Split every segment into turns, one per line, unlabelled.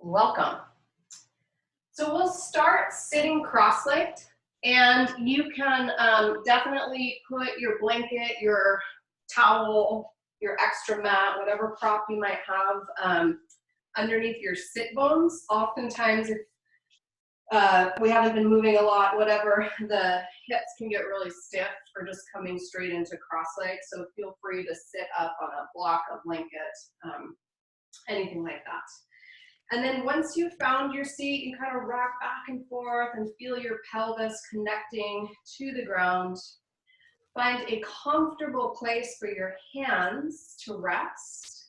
Welcome. So we'll start sitting cross-legged, and you can definitely put your blanket, your towel, your extra mat, whatever prop you might have underneath your sit bones. Oftentimes, if we haven't been moving a lot, whatever, the hips can get really stiff or just coming straight into cross-legged. So feel free to sit up on a block, a blanket, anything like that. And then once you've found your seat, you kind of rock back and forth and feel your pelvis connecting to the ground. Find a comfortable place for your hands to rest.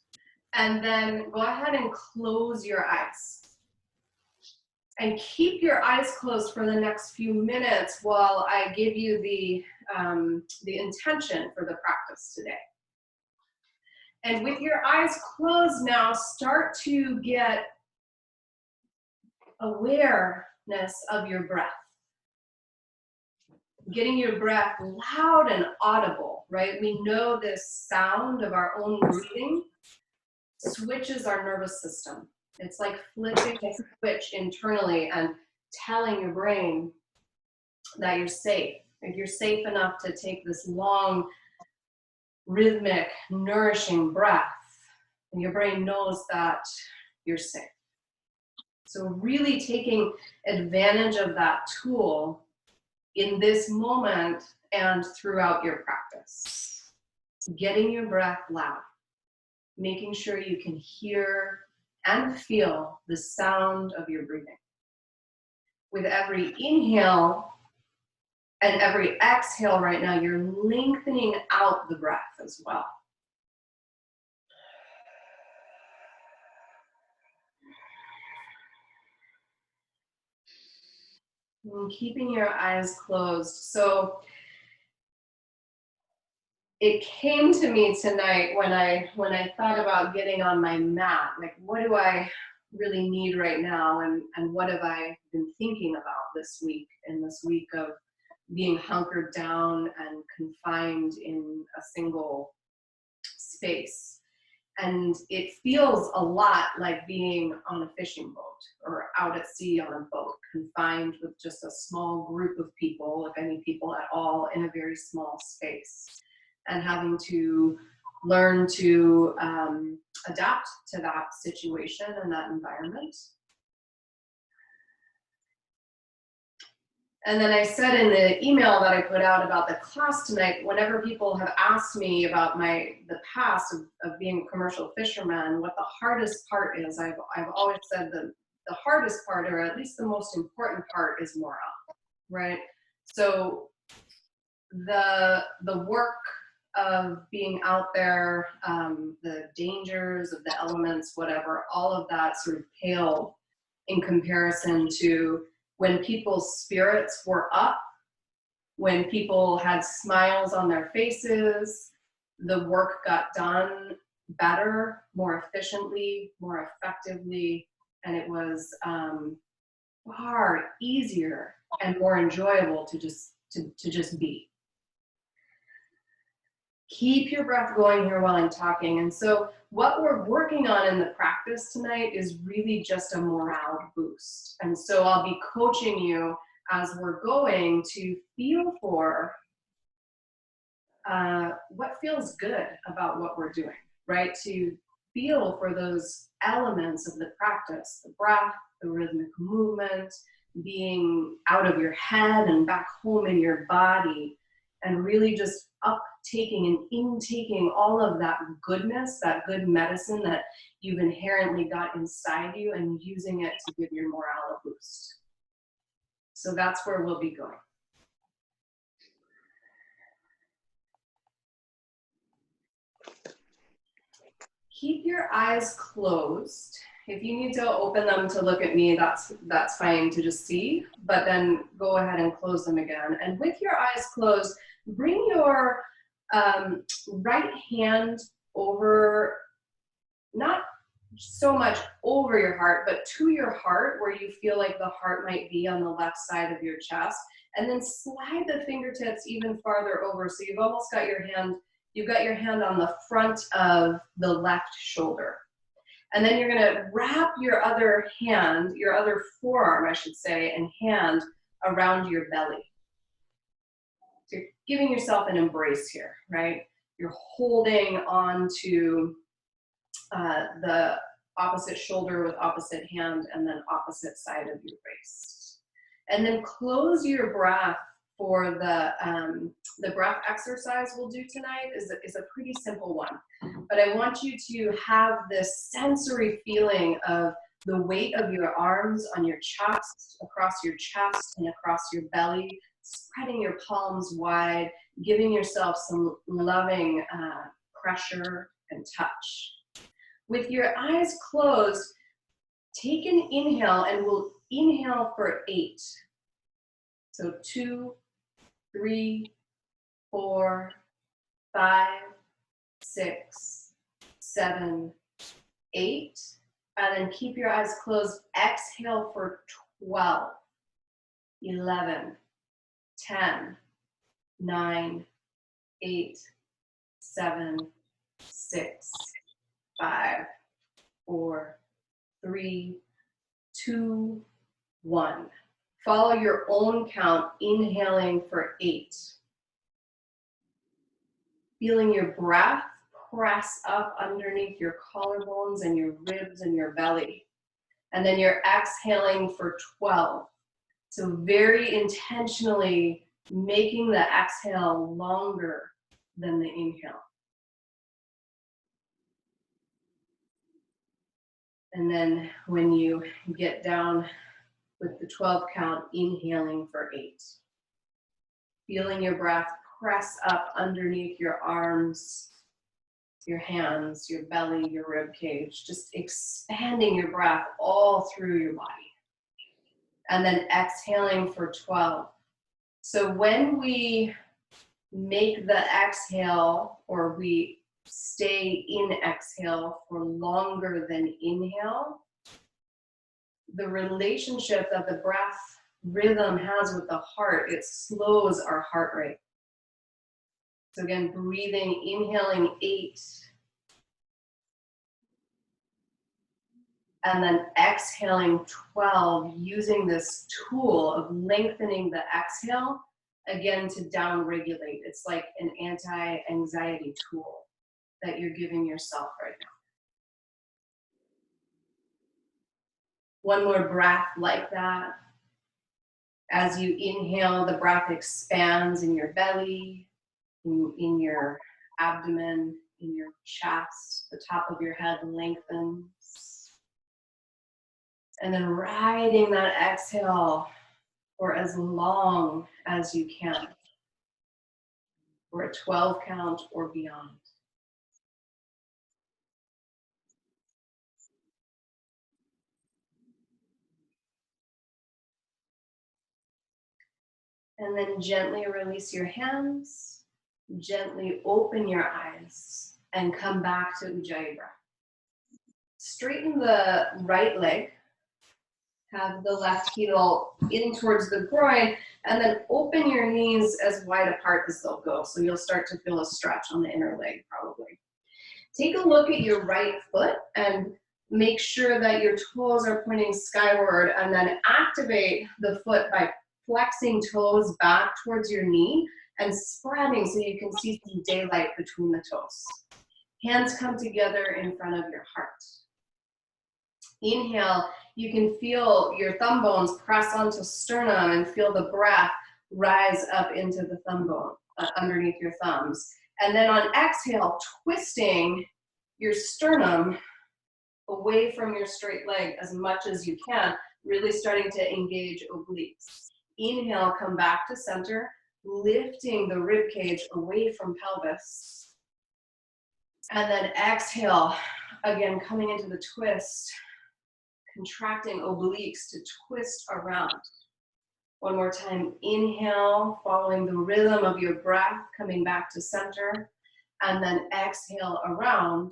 And then go ahead and close your eyes. And keep your eyes closed for the next few minutes while I give you the intention for the practice today. And with your eyes closed now, start to get awareness of your breath. Getting your breath loud and audible, right? We know this sound of our own breathing switches our nervous system. It's like flipping a switch internally and telling your brain that you're safe. If you're safe enough to take this long, rhythmic, nourishing breath, and your brain knows that you're safe. So really taking advantage of that tool in this moment and throughout your practice. Getting your breath loud, making sure you can hear and feel the sound of your breathing. With every inhale and every exhale right now, you're lengthening out the breath as well. And keeping your eyes closed. So it came to me tonight when I thought about getting on my mat, like what do I really need right now, and what have I been thinking about this week, in this week of being hunkered down and confined in a single space. And it feels a lot like being on a fishing boat or out at sea on a boat, confined with just a small group of people, if any people at all, in a very small space, and having to learn to adapt to that situation and that environment. And then I said in the email that I put out about the class tonight, whenever people have asked me about the past of being a commercial fisherman, what the hardest part is, I've always said that the hardest part, or at least the most important part, is morale, right? So the work of being out there, the dangers of the elements, whatever, all of that sort of paled in comparison to when people's spirits were up, when people had smiles on their faces, the work got done better, more efficiently, more effectively, and it was far easier and more enjoyable to just be. Keep your breath going here while I'm talking. And so what we're working on in the practice tonight is really just a morale boost. And so I'll be coaching you as we're going to feel for what feels good about what we're doing, right? To feel for those elements of the practice, the breath, the rhythmic movement, being out of your head and back home in your body, and really just uptaking and intaking all of that goodness, that good medicine that you've inherently got inside you, and using it to give your morale a boost. So that's where we'll be going. Keep your eyes closed. If you need to open them to look at me, that's fine to just see, but then go ahead and close them again. And with your eyes closed, bring your right hand over, not so much over your heart, but to your heart, where you feel like the heart might be on the left side of your chest, and then slide the fingertips even farther over, so you've almost got your hand, on the front of the left shoulder. And then you're gonna wrap your other hand, your other forearm, I should say, and hand around your belly. So you're giving yourself an embrace here, right? You're holding on to the opposite shoulder with opposite hand and then opposite side of your waist. And then close your breath for the breath exercise we'll do tonight is a pretty simple one. But I want you to have this sensory feeling of the weight of your arms on your chest, across your chest and across your belly, spreading your palms wide, giving yourself some loving pressure and touch. With your eyes closed, take an inhale and we'll inhale for 8. So 2, 3, 4, 5, 6, 7, 8. And then keep your eyes closed. Exhale for 12, 11, 10, 9, 8, 7, 6, 5, 4, 3, 2, 1. Follow your own count, inhaling for 8. Feeling your breath press up underneath your collarbones and your ribs and your belly. And then you're exhaling for 12. So very intentionally making the exhale longer than the inhale. And then when you get down with the 12 count, inhaling for 8. Feeling your breath press up underneath your arms, your hands, your belly, your rib cage, just expanding your breath all through your body. And then exhaling for 12. So when we make the exhale, or we stay in exhale for longer than inhale, the relationship that the breath rhythm has with the heart, it slows our heart rate. So again, breathing, inhaling 8, and then exhaling 12, using this tool of lengthening the exhale, again, to down-regulate. It's like an anti-anxiety tool that you're giving yourself right now. One more breath like that. As you inhale, the breath expands in your belly, in your abdomen, in your chest, the top of your head lengthens. And then riding that exhale for as long as you can, for a 12 count or beyond. And then gently release your hands, gently open your eyes, and come back to Ujjayi breath. Straighten the right leg, have the left heel in towards the groin, and then open your knees as wide apart as they'll go. So you'll start to feel a stretch on the inner leg probably. Take a look at your right foot and make sure that your toes are pointing skyward, and then activate the foot by flexing toes back towards your knee and spreading so you can see some daylight between the toes. Hands come together in front of your heart. Inhale, you can feel your thumb bones press onto sternum and feel the breath rise up into the thumb bone, underneath your thumbs. And then on exhale, twisting your sternum away from your straight leg as much as you can, really starting to engage obliques. Inhale, come back to center, lifting the rib cage away from pelvis. And then exhale, again, coming into the twist, contracting obliques to twist around. One more time, inhale, following the rhythm of your breath, coming back to center, and then exhale around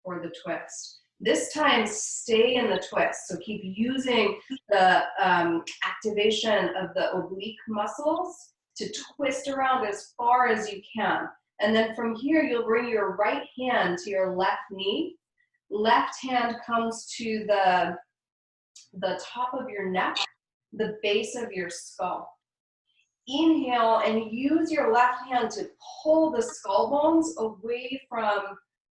for the twist. This time, stay in the twist. So keep using the activation of the oblique muscles to twist around as far as you can. And then from here, you'll bring your right hand to your left knee, Left hand comes to the top of your neck, the base of your skull. Inhale and use your left hand to pull the skull bones away from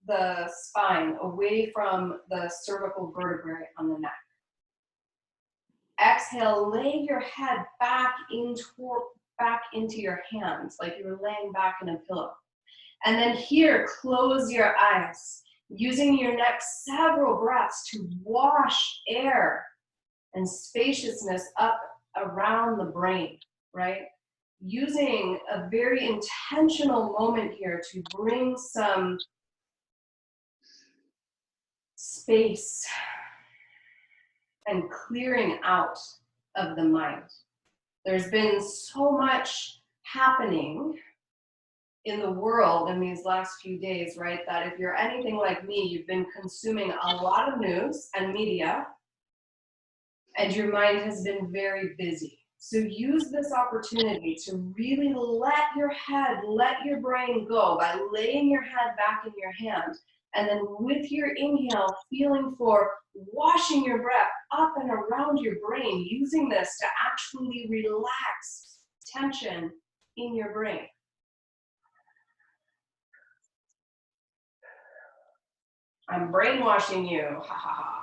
the spine, away from the cervical vertebrae on the neck. Exhale, lay your head back into your hands, like you were laying back in a pillow. And then here, close your eyes, using your next several breaths to wash air and spaciousness up around the brain, right? Using a very intentional moment here to bring some space and clearing out of the mind. There's been so much happening in the world in these last few days, right? That if you're anything like me, you've been consuming a lot of news and media, and your mind has been very busy. So use this opportunity to really let your head, let your brain go by laying your head back in your hand. And then with your inhale, feeling for washing your breath up and around your brain, using this to actually relax tension in your brain. I'm brainwashing you, ha ha ha.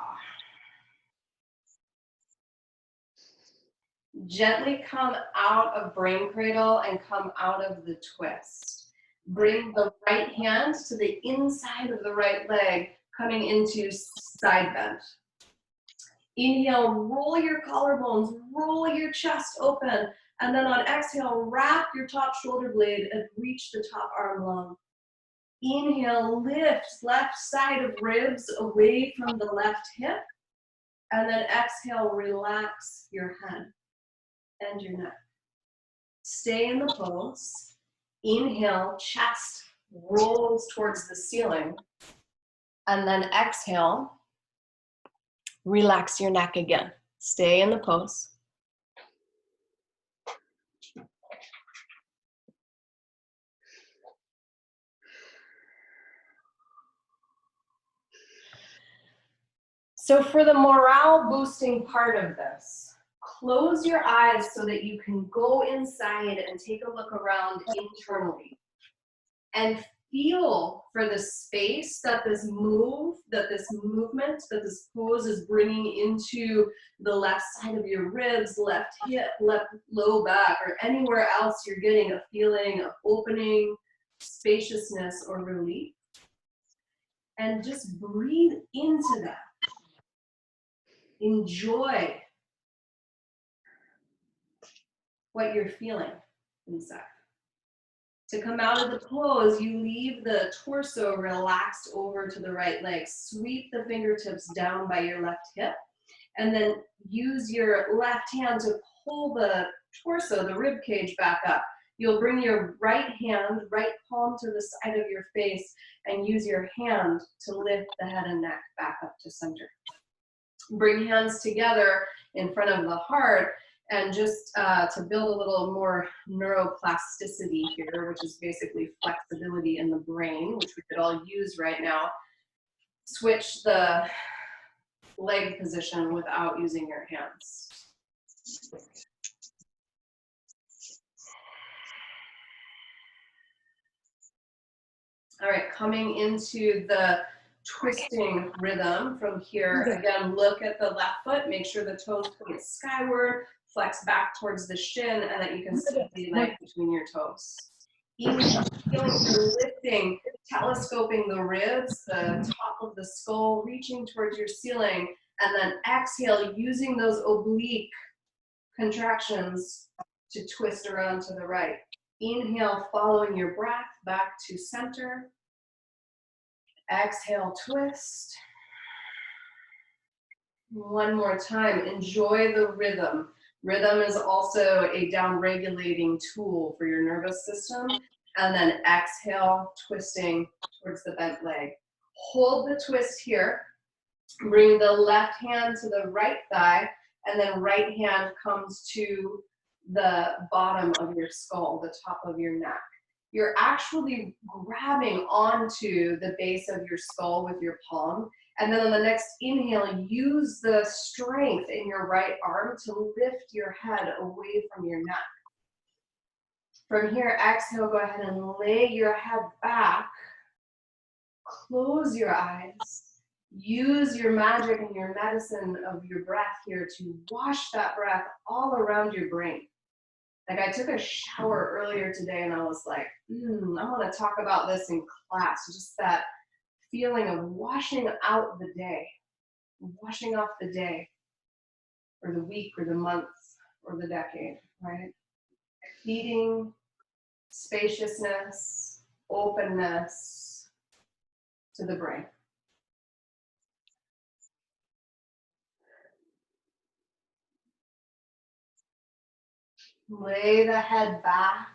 Gently come out of brain cradle and come out of the twist. Bring the right hand to the inside of the right leg, coming into side bend. Inhale, roll your collarbones, roll your chest open, and then on exhale, wrap your top shoulder blade and reach the top arm long. Inhale, lift left side of ribs away from the left hip, and then exhale, relax your head and your neck. Stay in the pose. Inhale, chest rolls towards the ceiling. And then exhale, relax your neck again. Stay in the pose. So for the morale boosting part of this, close your eyes so that you can go inside and take a look around internally and feel for the space that this movement, that this pose is bringing into the left side of your ribs, left hip, left low back, or anywhere else you're getting a feeling of opening, spaciousness, or relief. And just breathe into that. Enjoy what you're feeling inside. To come out of the pose, you leave the torso relaxed over to the right leg. Sweep the fingertips down by your left hip, and then use your left hand to pull the torso, the rib cage, back up. You'll bring your right hand, right palm to the side of your face, and use your hand to lift the head and neck back up to center. Bring hands together in front of the heart, and just to build a little more neuroplasticity here, which is basically flexibility in the brain, which we could all use right now. Switch the leg position without using your hands. All right, coming into the twisting rhythm from here. Again, look at the left foot, make sure the toes point skyward, flex back towards the shin, and that you can see the leg between your toes. Inhale, feeling for lifting, telescoping the ribs, the top of the skull, reaching towards your ceiling, and then exhale, using those oblique contractions to twist around to the right. Inhale, following your breath back to center. Exhale, twist. One more time, enjoy the rhythm. Rhythm is also a down-regulating tool for your nervous system. And then exhale, twisting towards the bent leg. Hold the twist here. Bring the left hand to the right thigh, and then right hand comes to the bottom of your skull, the top of your neck. You're actually grabbing onto the base of your skull with your palm And then on the next inhale, use the strength in your right arm to lift your head away from your neck. From here, exhale, go ahead and lay your head back. Close your eyes. Use your magic and your medicine of your breath here to wash that breath all around your brain. Like I took a shower earlier today and I was like, I want to talk about this in class. Just that feeling of washing out the day, washing off the day, or the week, or the month, or the decade, right? Feeding spaciousness, openness to the brain. Lay the head back.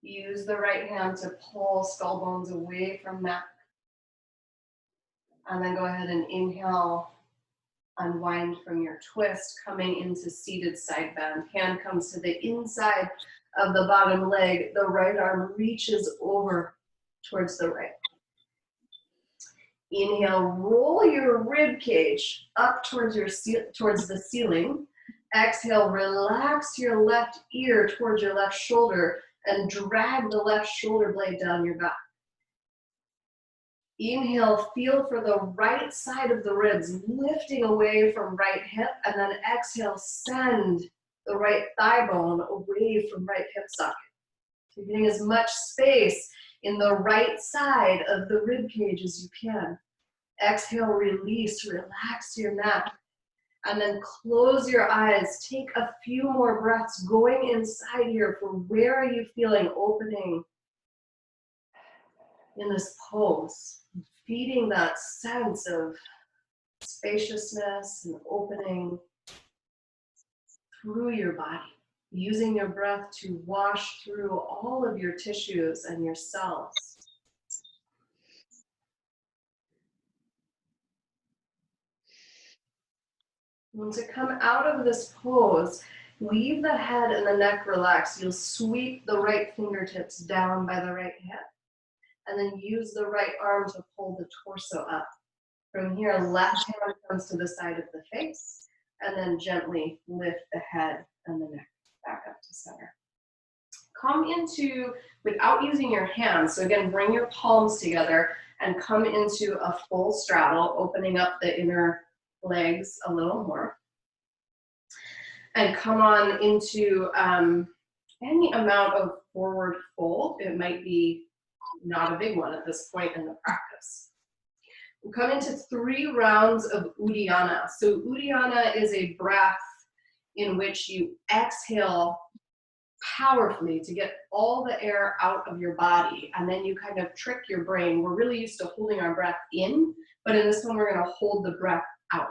Use the right hand to pull skull bones away from neck. And then go ahead and inhale, unwind from your twist, coming into seated side bend. Hand comes to the inside of the bottom leg. The right arm reaches over towards the right. Inhale, roll your rib cage up towards the ceiling. Exhale, relax your left ear towards your left shoulder and drag the left shoulder blade down your back. Inhale, feel for the right side of the ribs, lifting away from right hip, and then exhale, send the right thigh bone away from right hip socket. So you're getting as much space in the right side of the rib cage as you can. Exhale, release, relax your neck, and then close your eyes. Take a few more breaths going inside here. For where are you feeling opening in this pose? Feeding that sense of spaciousness and opening through your body, using your breath to wash through all of your tissues and your cells. And to come out of this pose, leave the head and the neck relaxed. You'll sweep the right fingertips down by the right hip. And then use the right arm to pull the torso up. From here, left hand comes to the side of the face, and then gently lift the head and the neck back up to center. Come into, without using your hands, so again, bring your palms together and come into a full straddle, opening up the inner legs a little more. And come on into any amount of forward fold. It might be not a big one at this point in the practice. We'll come into 3 rounds of Uddiyana. So Uddiyana is a breath in which you exhale powerfully to get all the air out of your body, and then you kind of trick your brain. We're really used to holding our breath in, but in this one we're going to hold the breath out.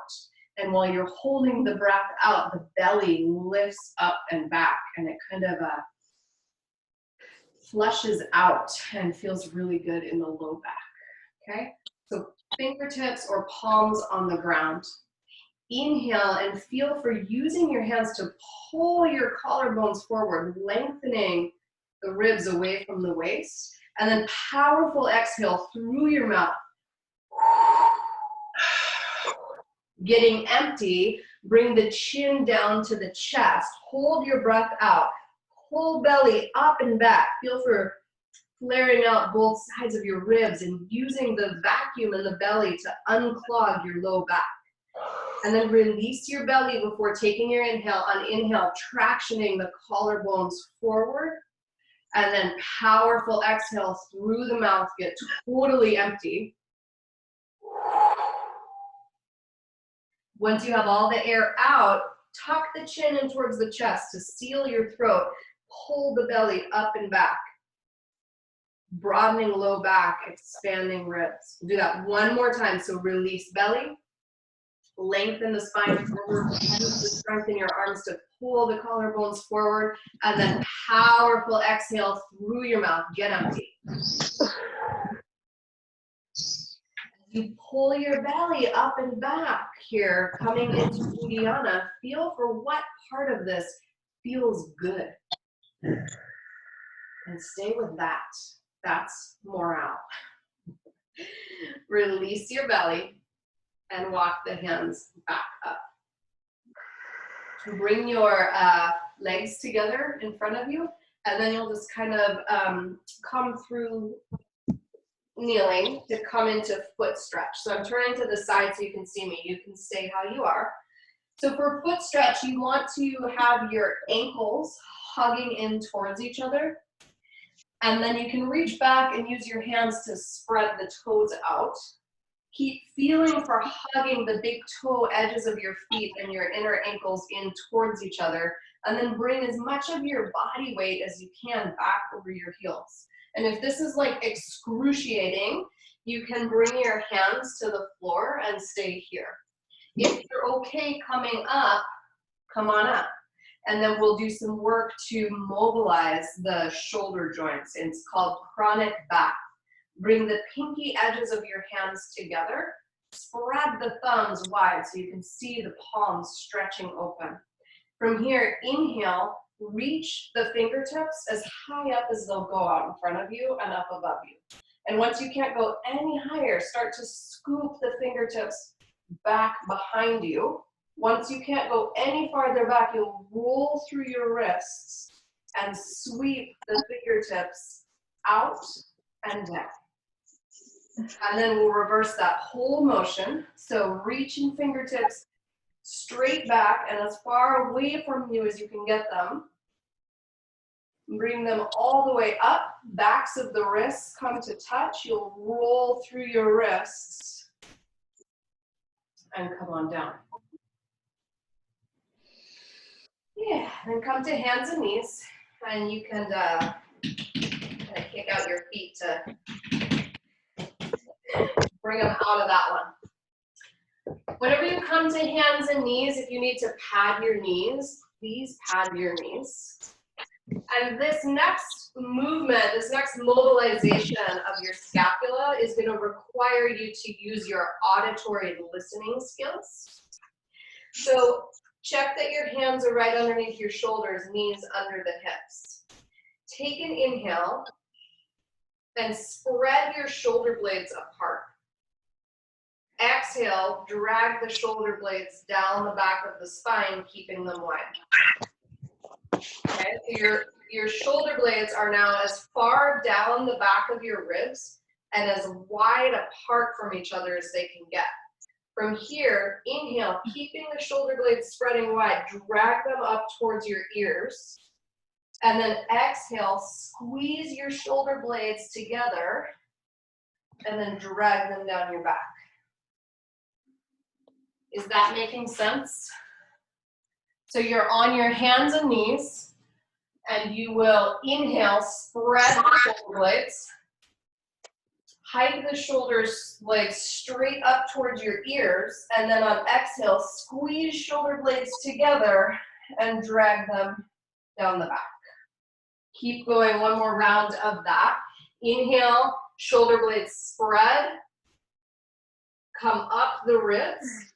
And while you're holding the breath out, the belly lifts up and back, and it kind of flushes out and feels really good in the low back, okay? So fingertips or palms on the ground. Inhale and feel for using your hands to pull your collarbones forward, lengthening the ribs away from the waist. And then powerful exhale through your mouth. Getting empty, bring the chin down to the chest. Hold your breath out. Pull belly up and back. Feel for flaring out both sides of your ribs and using the vacuum in the belly to unclog your low back. And then release your belly before taking your inhale. On inhale, tractioning the collarbones forward. And then powerful exhale through the mouth. Get totally empty. Once you have all the air out, tuck the chin in towards the chest to seal your throat. Pull the belly up and back. Broadening low back, expanding ribs. We'll do that one more time. So release belly. Lengthen the spine forward. Use the strength in your arms to pull the collarbones forward. And then powerful exhale through your mouth. Get empty. You pull your belly up and back here, coming into Uddiyana. Feel for what part of this feels good. And stay with that. That's morale. Release your belly and walk the hands back up. Bring your legs together in front of you, and then you'll just kind of come through kneeling to come into foot stretch. So I'm turning to the side so you can see me. You can stay how you are. So for foot stretch, you want to have your ankles hugging in towards each other. And then you can reach back and use your hands to spread the toes out. Keep feeling for hugging the big toe edges of your feet and your inner ankles in towards each other. And then bring as much of your body weight as you can back over your heels. And if this is like excruciating, you can bring your hands to the floor and stay here. If you're okay coming up, come on up. And then we'll do some work to mobilize the shoulder joints. It's called chronic back. Bring the pinky edges of your hands together. Spread the thumbs wide so you can see the palms stretching open. From here, inhale, reach the fingertips as high up as they'll go out in front of you and up above you. And once you can't go any higher, start to scoop the fingertips back behind you. Once you can't go any farther back, you'll roll through your wrists and sweep the fingertips out and down. And then we'll reverse that whole motion. So reaching fingertips straight back and as far away from you as you can get them. Bring them all the way up. Backs of the wrists come to touch. You'll roll through your wrists and come on down. Yeah, then come to hands and knees, and you can kind of kick out your feet to bring them out of that one. Whenever you come to hands and knees, if you need to pad your knees, please pad your knees. And this next movement, this next mobilization of your scapula is going to require you to use your auditory listening skills. So check that your hands are right underneath your shoulders, knees under the hips. Take an inhale and spread your shoulder blades apart. Exhale, drag the shoulder blades down the back of the spine, keeping them wide. Okay, so your shoulder blades are now as far down the back of your ribs and as wide apart from each other as they can get. From here, inhale, keeping the shoulder blades spreading wide, drag them up towards your ears. And then exhale, squeeze your shoulder blades together and then drag them down your back. Is that making sense? So you're on your hands and knees, and you will inhale, spread the shoulder blades, hike the shoulders blades straight up towards your ears, and then on exhale, squeeze shoulder blades together and drag them down the back. Keep going, one more round of that. Inhale, shoulder blades spread, come up the ribs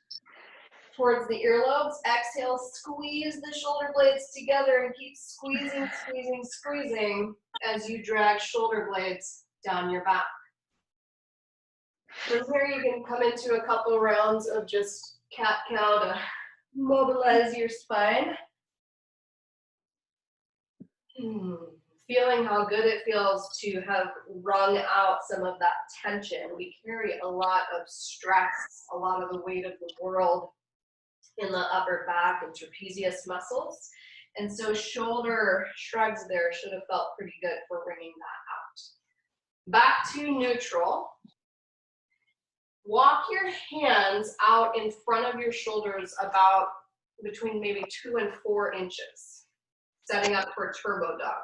towards the earlobes. Exhale, squeeze the shoulder blades together and keep squeezing, squeezing, squeezing as you drag shoulder blades down your back. From here, you can come into a couple rounds of just cat-cow to mobilize your spine. Feeling how good it feels to have wrung out some of that tension. We carry a lot of stress, a lot of the weight of the world in the upper back and trapezius muscles. And so shoulder shrugs there should have felt pretty good for wringing that out. Back to neutral. Walk your hands out in front of your shoulders about between maybe 2 and 4 inches, setting up for turbo dog.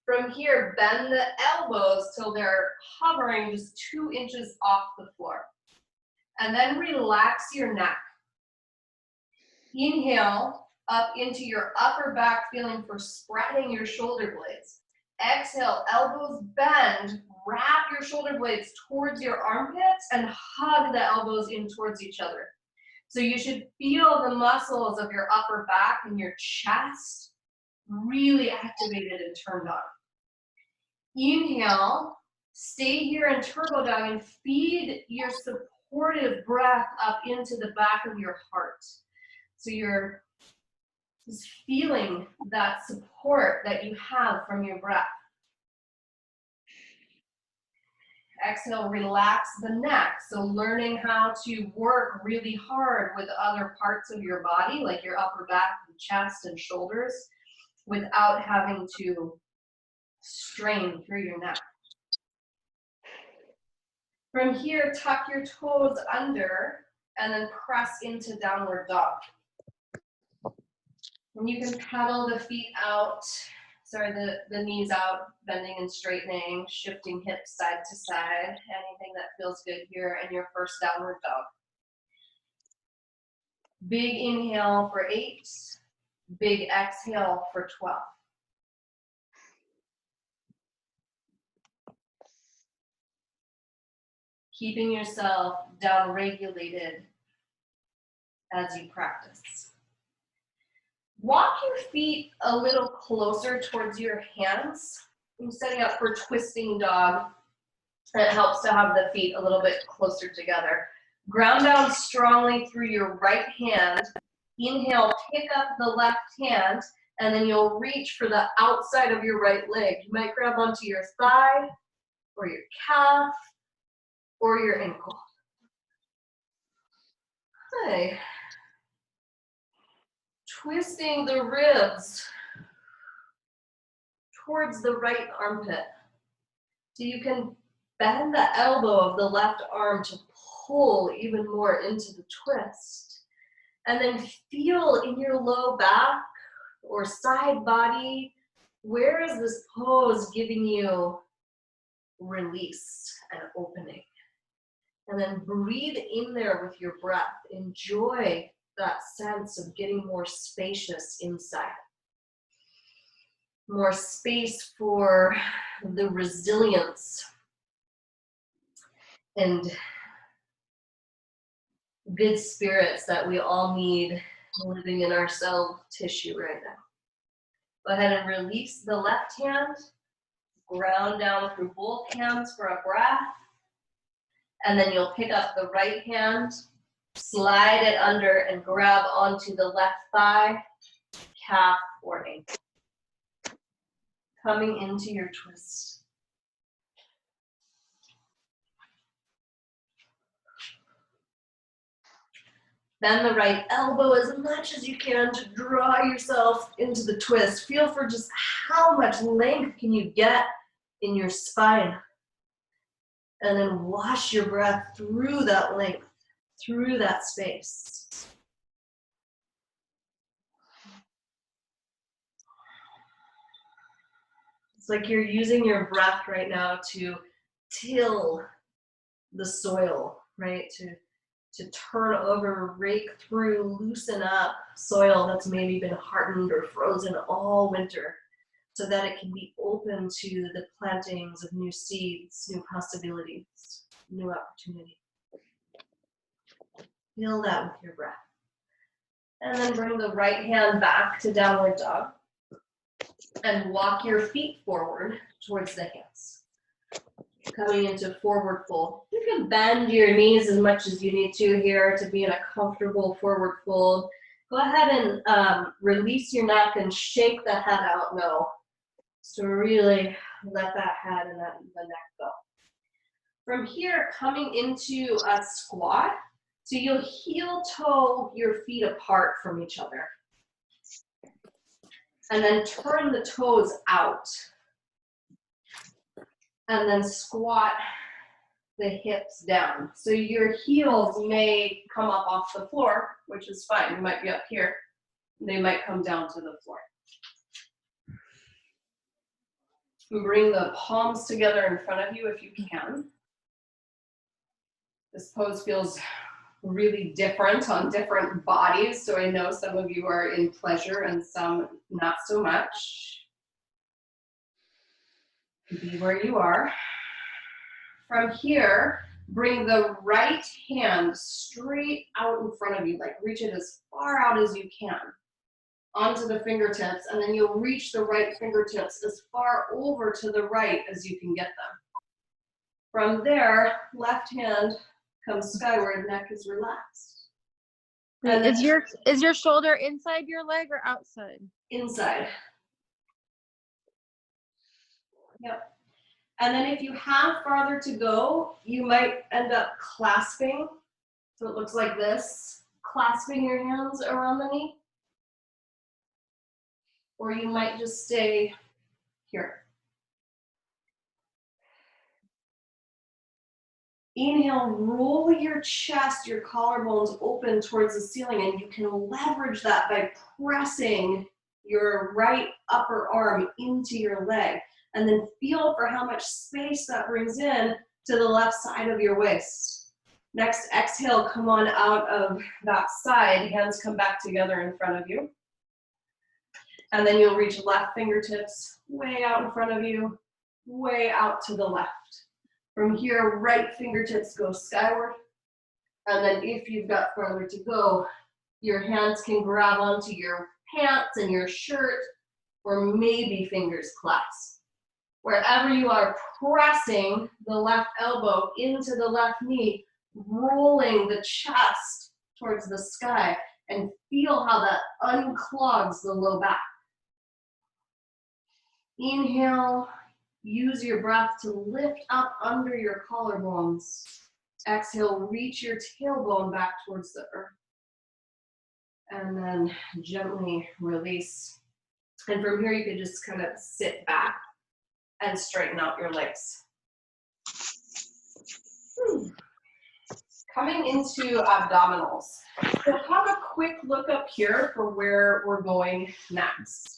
From here, bend the elbows till they're hovering just 2 inches off the floor. And then relax your neck. Inhale up into your upper back, feeling for spreading your shoulder blades. Exhale, elbows bend, wrap your shoulder blades towards your armpits and hug the elbows in towards each other. So you should feel the muscles of your upper back and your chest really activated and turned on. Inhale, Stay here in turbo dog and feed your supportive breath up into the back of your heart. So you're just feeling that support that you have from your breath. Exhale, relax the neck. So learning how to work really hard with other parts of your body, like your upper back, and chest, and shoulders, without having to strain through your neck. From here, tuck your toes under and then press into downward dog. And you can pedal the feet out, the knees out, bending and straightening, shifting hips side to side, anything that feels good here in your first downward dog. Big inhale for 8, big exhale for 12. Keeping yourself down regulated as you practice. Walk your feet a little closer towards your hands. I'm setting up for twisting dog. It helps to have the feet a little bit closer together. Ground down strongly through your right hand. Inhale, pick up the left hand, and then you'll reach for the outside of your right leg. You might grab onto your thigh, or your calf, or your ankle. Okay. Twisting the ribs towards the right armpit. So you can bend the elbow of the left arm to pull even more into the twist. And then feel in your low back or side body, where is this pose giving you release and opening? And then breathe in there with your breath. Enjoy that sense of getting more spacious inside. More space for the resilience and good spirits that we all need living in our cell tissue right now. Go ahead and release the left hand. Ground down through both hands for a breath. And then you'll pick up the right hand, slide it under and grab onto the left thigh, calf, or ankle. Coming into your twist. Bend the right elbow as much as you can to draw yourself into the twist. Feel for just how much length can you get in your spine. And then wash your breath through that length, through that space. It's like you're using your breath right now to till the soil, right? To turn over, rake through, loosen up soil that's maybe been hardened or frozen all winter, so that it can be open to the plantings of new seeds, new possibilities, new opportunity. Feel that with your breath. And then bring the right hand back to downward dog and walk your feet forward towards the hands. Coming into forward fold. You can bend your knees as much as you need to here to be in a comfortable forward fold. Go ahead and release your neck and shake the head out no. So really let that head and the neck go. From here, coming into a squat. So you'll heel toe your feet apart from each other. And then turn the toes out. And then squat the hips down. So your heels may come up off the floor, which is fine. You might be up here. They might come down to the floor. Bring the palms together in front of you if you can. This pose feels really different on different bodies, so I know some of you are in pleasure and some not so much. Be where you are. From here, bring the right hand straight out in front of you, like reach it as far out as you can onto the fingertips, and then you'll reach the right fingertips as far over to the right as you can get them. From there, left hand comes skyward, neck is relaxed.
Wait, is your shoulder inside your leg or outside?
Inside. Yep. And then if you have farther to go, you might end up clasping. So it looks like this, clasping your hands around the knee. Or you might just stay here. Inhale, roll your chest, your collarbones open towards the ceiling, and you can leverage that by pressing your right upper arm into your leg. And then feel for how much space that brings in to the left side of your waist. Next, exhale, come on out of that side. Hands come back together in front of you. And then you'll reach left fingertips way out in front of you, way out to the left. From here, right fingertips go skyward. And then if you've got further to go, your hands can grab onto your pants and your shirt, or maybe fingers clasp. Wherever you are, pressing the left elbow into the left knee, rolling the chest towards the sky, and feel how that unclogs the low back. Inhale, use your breath to lift up under your collarbones. Exhale, reach your tailbone back towards the earth. And then gently release. And from here, you can just kind of sit back and straighten out your legs. Coming into abdominals. So have a quick look up here for where we're going next.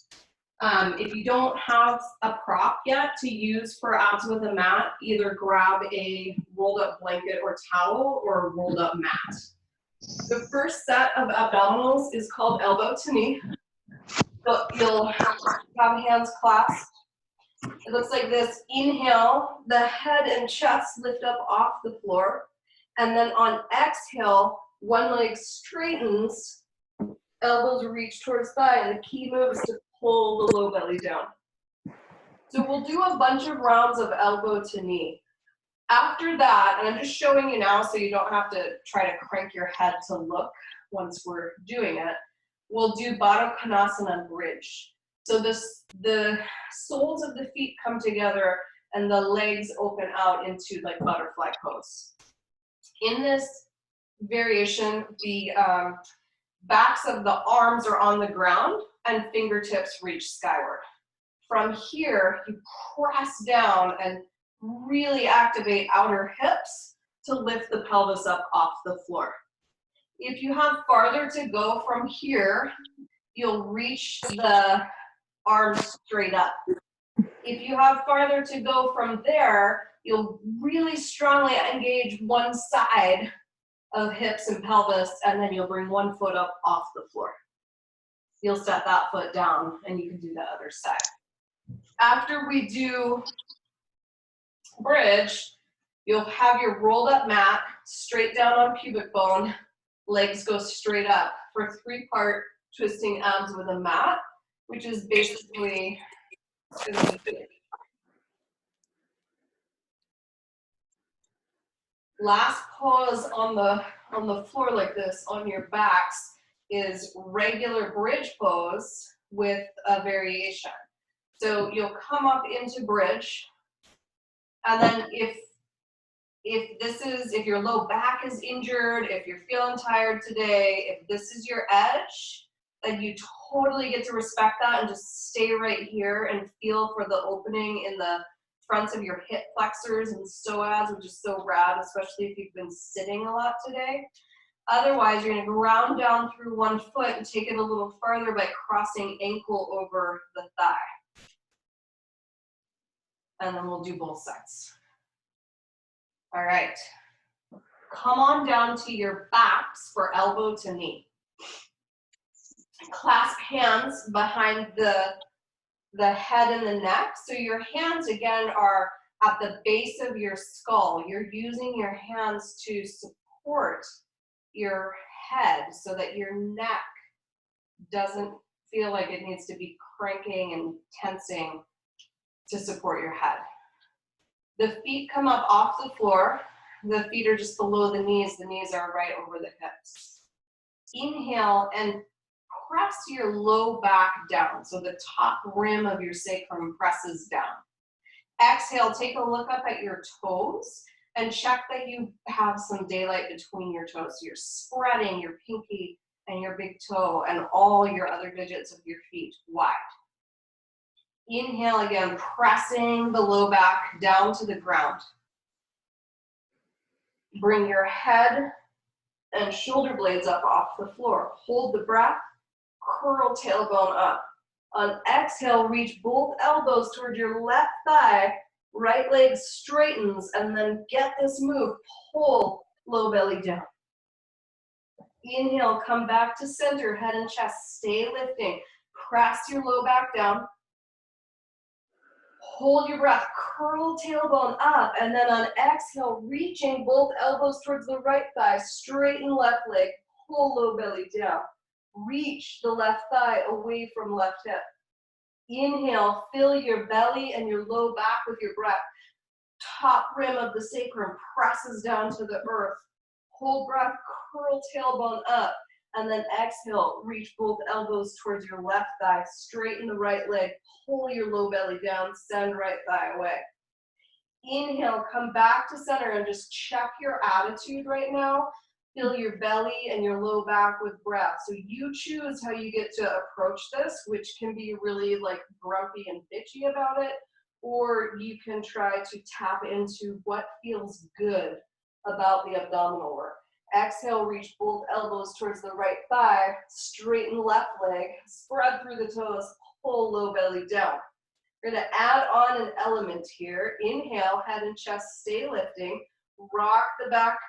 If you don't have a prop yet to use for abs with a mat, either grab a rolled up blanket or towel or a rolled up mat. The first set of abdominals is called elbow to knee. So you'll have hands clasped. It looks like this. Inhale, the head and chest lift up off the floor. And then on exhale, one leg straightens, elbows reach towards thigh, and the key move is to pull the low belly down. So we'll do a bunch of rounds of elbow to knee. After that, and I'm just showing you now so you don't have to try to crank your head to look once we're doing it, we'll do Baddha Konasana bridge. So the soles of the feet come together and the legs open out into like butterfly pose. In this variation, the backs of the arms are on the ground and fingertips reach skyward. From here, you press down and really activate outer hips to lift the pelvis up off the floor. If you have farther to go from here, you'll reach the arms straight up. If you have farther to go from there, you'll really strongly engage one side of hips and pelvis, and then you'll bring one foot up off the floor. You'll set that foot down, and you can do the other side. After we do bridge, you'll have your rolled up mat straight down on pubic bone, legs go straight up for 3-part twisting abs with a mat, which is basically last pause on the floor like this on your backs is regular bridge pose with a variation. So you'll come up into bridge, and then if your low back is injured, if you're feeling tired today, if this is your edge, then you totally get to respect that and just stay right here and feel for the opening in the fronts of your hip flexors and psoas, which is so rad, especially if you've been sitting a lot today. Otherwise, you're going to ground down through one foot and take it a little further by crossing ankle over the thigh. And then we'll do both sides. All right. Come on down to your backs for elbow to knee. Clasp hands behind the head and the neck. So your hands, again, are at the base of your skull. You're using your hands to support your head so that your neck doesn't feel like it needs to be cranking and tensing to support your head. The feet come up off the floor. The feet are just below the knees are right over the hips. Inhale and press your low back down, so the top rim of your sacrum presses down. Exhale, take a look up at your toes and check that you have some daylight between your toes. So you're spreading your pinky and your big toe and all your other digits of your feet wide. Inhale again, pressing the low back down to the ground. Bring your head and shoulder blades up off the floor. Hold the breath, curl tailbone up. On exhale, reach both elbows toward your left thigh, right leg straightens, and then get this move, pull low belly down. Inhale, come back to center, head and chest, stay lifting. Press your low back down. Hold your breath, curl tailbone up, and then on exhale, reaching both elbows towards the right thigh, straighten left leg, pull low belly down. Reach the left thigh away from left hip. Inhale, fill your belly and your low back with your breath. Top rim of the sacrum presses down to the earth. Hold breath, curl tailbone up, and then exhale, reach both elbows towards your left thigh, straighten the right leg, pull your low belly down, send right thigh away. Inhale, come back to center and just check your attitude right now. Fill your belly and your low back with breath. So you choose how you get to approach this, which can be really like grumpy and bitchy about it, or you can try to tap into what feels good about the abdominal work. Exhale, reach both elbows towards the right thigh, straighten left leg, spread through the toes, pull low belly down. We're gonna add on an element here. Inhale, head and chest stay lifting. Rock the back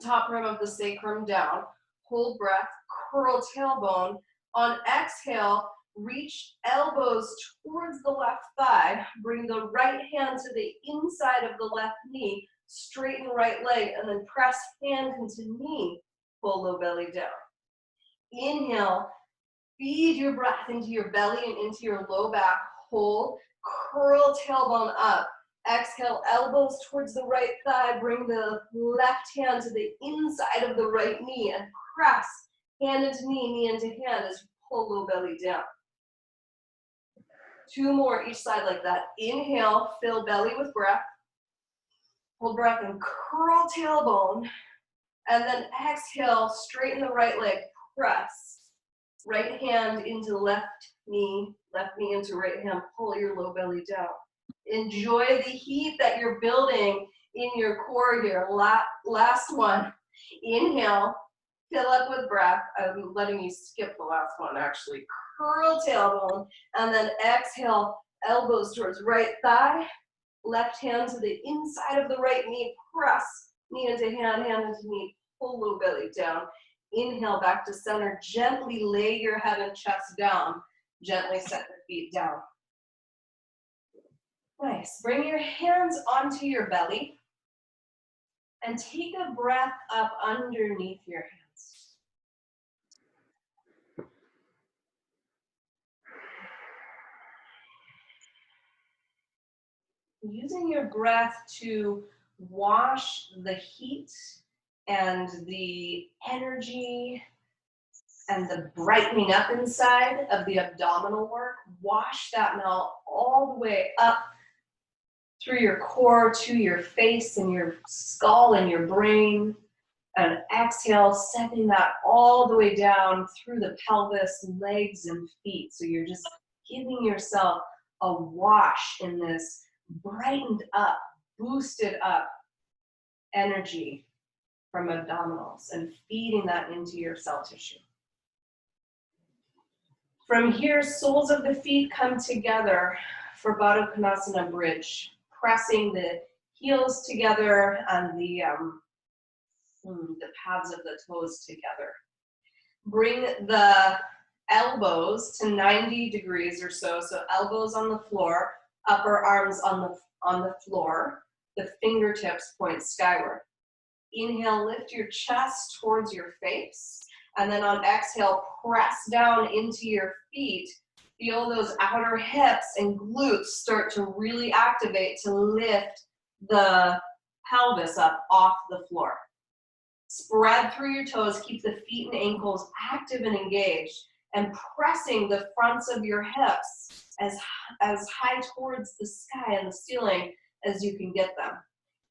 top rim of the sacrum down. Hold breath, curl tailbone. On exhale, reach elbows towards the left thigh. Bring the right hand to the inside of the left knee. Straighten right leg, and then press hand into knee. Pull low belly down. Inhale, feed your breath into your belly and into your low back. Hold, curl tailbone up. Exhale, elbows towards the right thigh. Bring the left hand to the inside of the right knee and press hand into knee, knee into hand as you pull low belly down. Two more each side like that. Inhale, fill belly with breath. Hold breath and curl tailbone. And then exhale, straighten the right leg, press. Right hand into left knee into right hand, pull your low belly down. Enjoy the heat that you're building in your core here. Last one. Inhale, fill up with breath. I'm letting you skip the last one actually. Curl tailbone, and then exhale, elbows towards right thigh. Left hand to the inside of the right knee, press, knee into hand, hand into knee, pull low belly down. Inhale, back to center, gently lay your head and chest down. Gently set the feet down. Nice, bring your hands onto your belly and take a breath up underneath your hands. Using your breath to wash the heat and the energy and the brightening up inside of the abdominal work. Wash that now all the way up through your core to your face and your skull and your brain. And exhale, sending that all the way down through the pelvis, legs, and feet. So you're just giving yourself a wash in this brightened up, boosted up energy from abdominals and feeding that into your cell tissue. From here, soles of the feet come together for Baddha Konasana bridge, pressing the heels together and the pads of the toes together. Bring the elbows to 90 degrees or so, so elbows on the floor, upper arms on the floor, the fingertips point skyward. Inhale, lift your chest towards your face, and then on exhale, press down into your feet Feel those outer hips and glutes start to really activate to lift the pelvis up off the floor. Spread through your toes, keep the feet and ankles active and engaged, and pressing the fronts of your hips as high towards the sky and the ceiling as you can get them.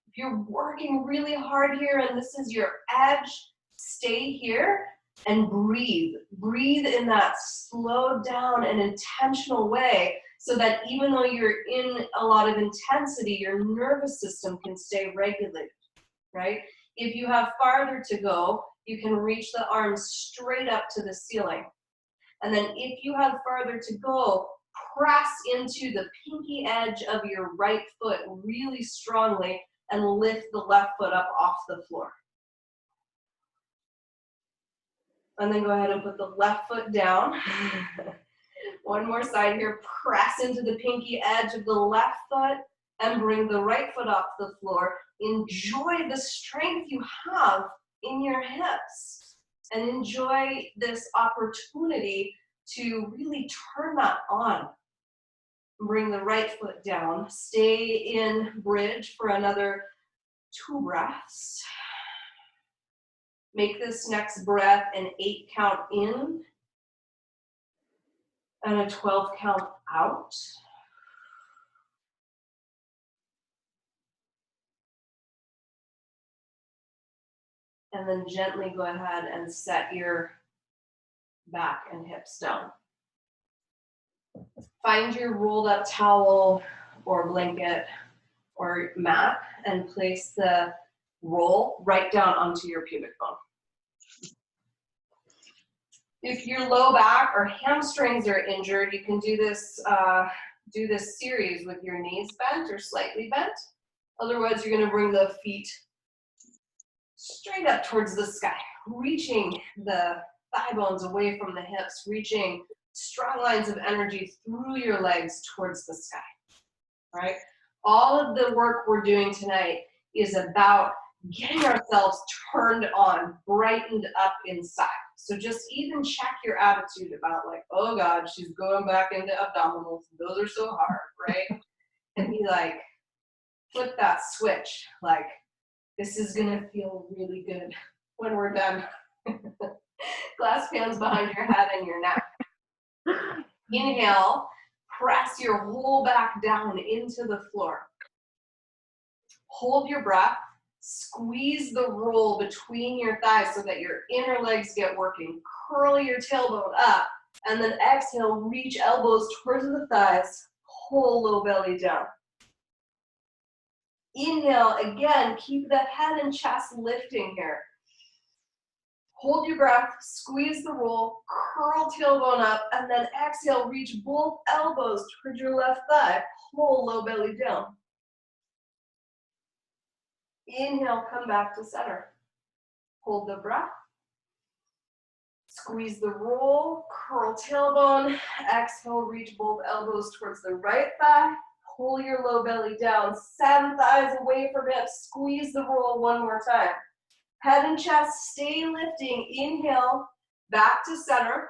If you're working really hard here and this is your edge, stay here and breathe. Breathe in that slowed down and intentional way so that even though you're in a lot of intensity, your nervous system can stay regulated, right? If you have farther to go, you can reach the arms straight up to the ceiling. And then if you have farther to go, press into the pinky edge of your right foot really strongly and lift the left foot up off the floor. And then go ahead and put the left foot down. One more side here, press into the pinky edge of the left foot and bring the right foot off the floor. Enjoy the strength you have in your hips and enjoy this opportunity to really turn that on. Bring the right foot down. Stay in bridge for another 2 breaths. Make this next breath an 8 count in and a 12 count out. And then gently go ahead and set your back and hips down. Find your rolled up towel or blanket or mat and place the roll right down onto your pubic bone. If your low back or hamstrings are injured, you can do this series with your knees bent or slightly bent. Otherwise, you're going to bring the feet straight up towards the sky, reaching the thigh bones away from the hips, reaching strong lines of energy through your legs towards the sky, right? All of the work we're doing tonight is about getting ourselves turned on, brightened up inside. So just even check your attitude about like, oh God, she's going back into abdominals. Those are so hard, right? And be like, flip that switch. Like, this is gonna feel really good when we're done. Clasp hands behind your head and your neck. Inhale, press your whole back down into the floor. Hold your breath. Squeeze the roll between your thighs so that your inner legs get working. Curl your tailbone up, and then exhale, reach elbows towards the thighs, pull low belly down. Inhale, again, keep the head and chest lifting here. Hold your breath, squeeze the roll, curl tailbone up, and then exhale, reach both elbows towards your left thigh, pull low belly down. Inhale, come back to center. Hold the breath. Squeeze the roll, curl tailbone. Exhale, reach both elbows towards the right thigh. Pull your low belly down. Send thighs away from hips. Squeeze the roll one more time. Head and chest stay lifting. Inhale, back to center.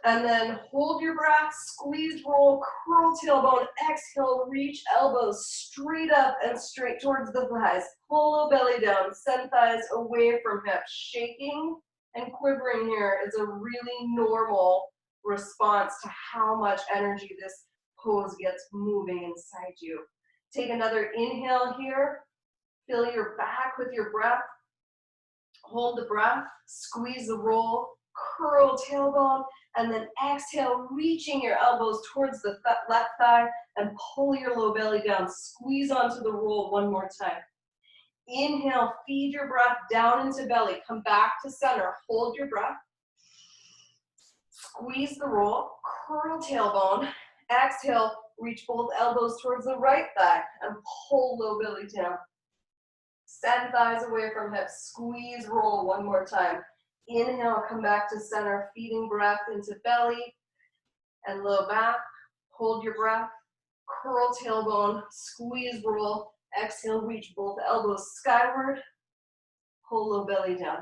And then hold your breath, squeeze, roll, curl tailbone, exhale, reach elbows straight up and straight towards the thighs. Pull low belly down, send thighs away from hips. Shaking and quivering here is a really normal response to how much energy this pose gets moving inside you. Take another inhale here. Fill your back with your breath. Hold the breath, squeeze the roll, curl tailbone, and then exhale, reaching your elbows towards the left thigh and pull your low belly down. Squeeze onto the roll one more time. Inhale, feed your breath down into belly. Come back to center. Hold your breath. Squeeze the roll, curl tailbone. Exhale, reach both elbows towards the right thigh and pull low belly down. Send thighs away from hips. Squeeze, roll one more time. Inhale, come back to center, feeding breath into belly and low back. Hold your breath. Curl tailbone, squeeze, roll. Exhale, reach both elbows skyward. Pull low belly down.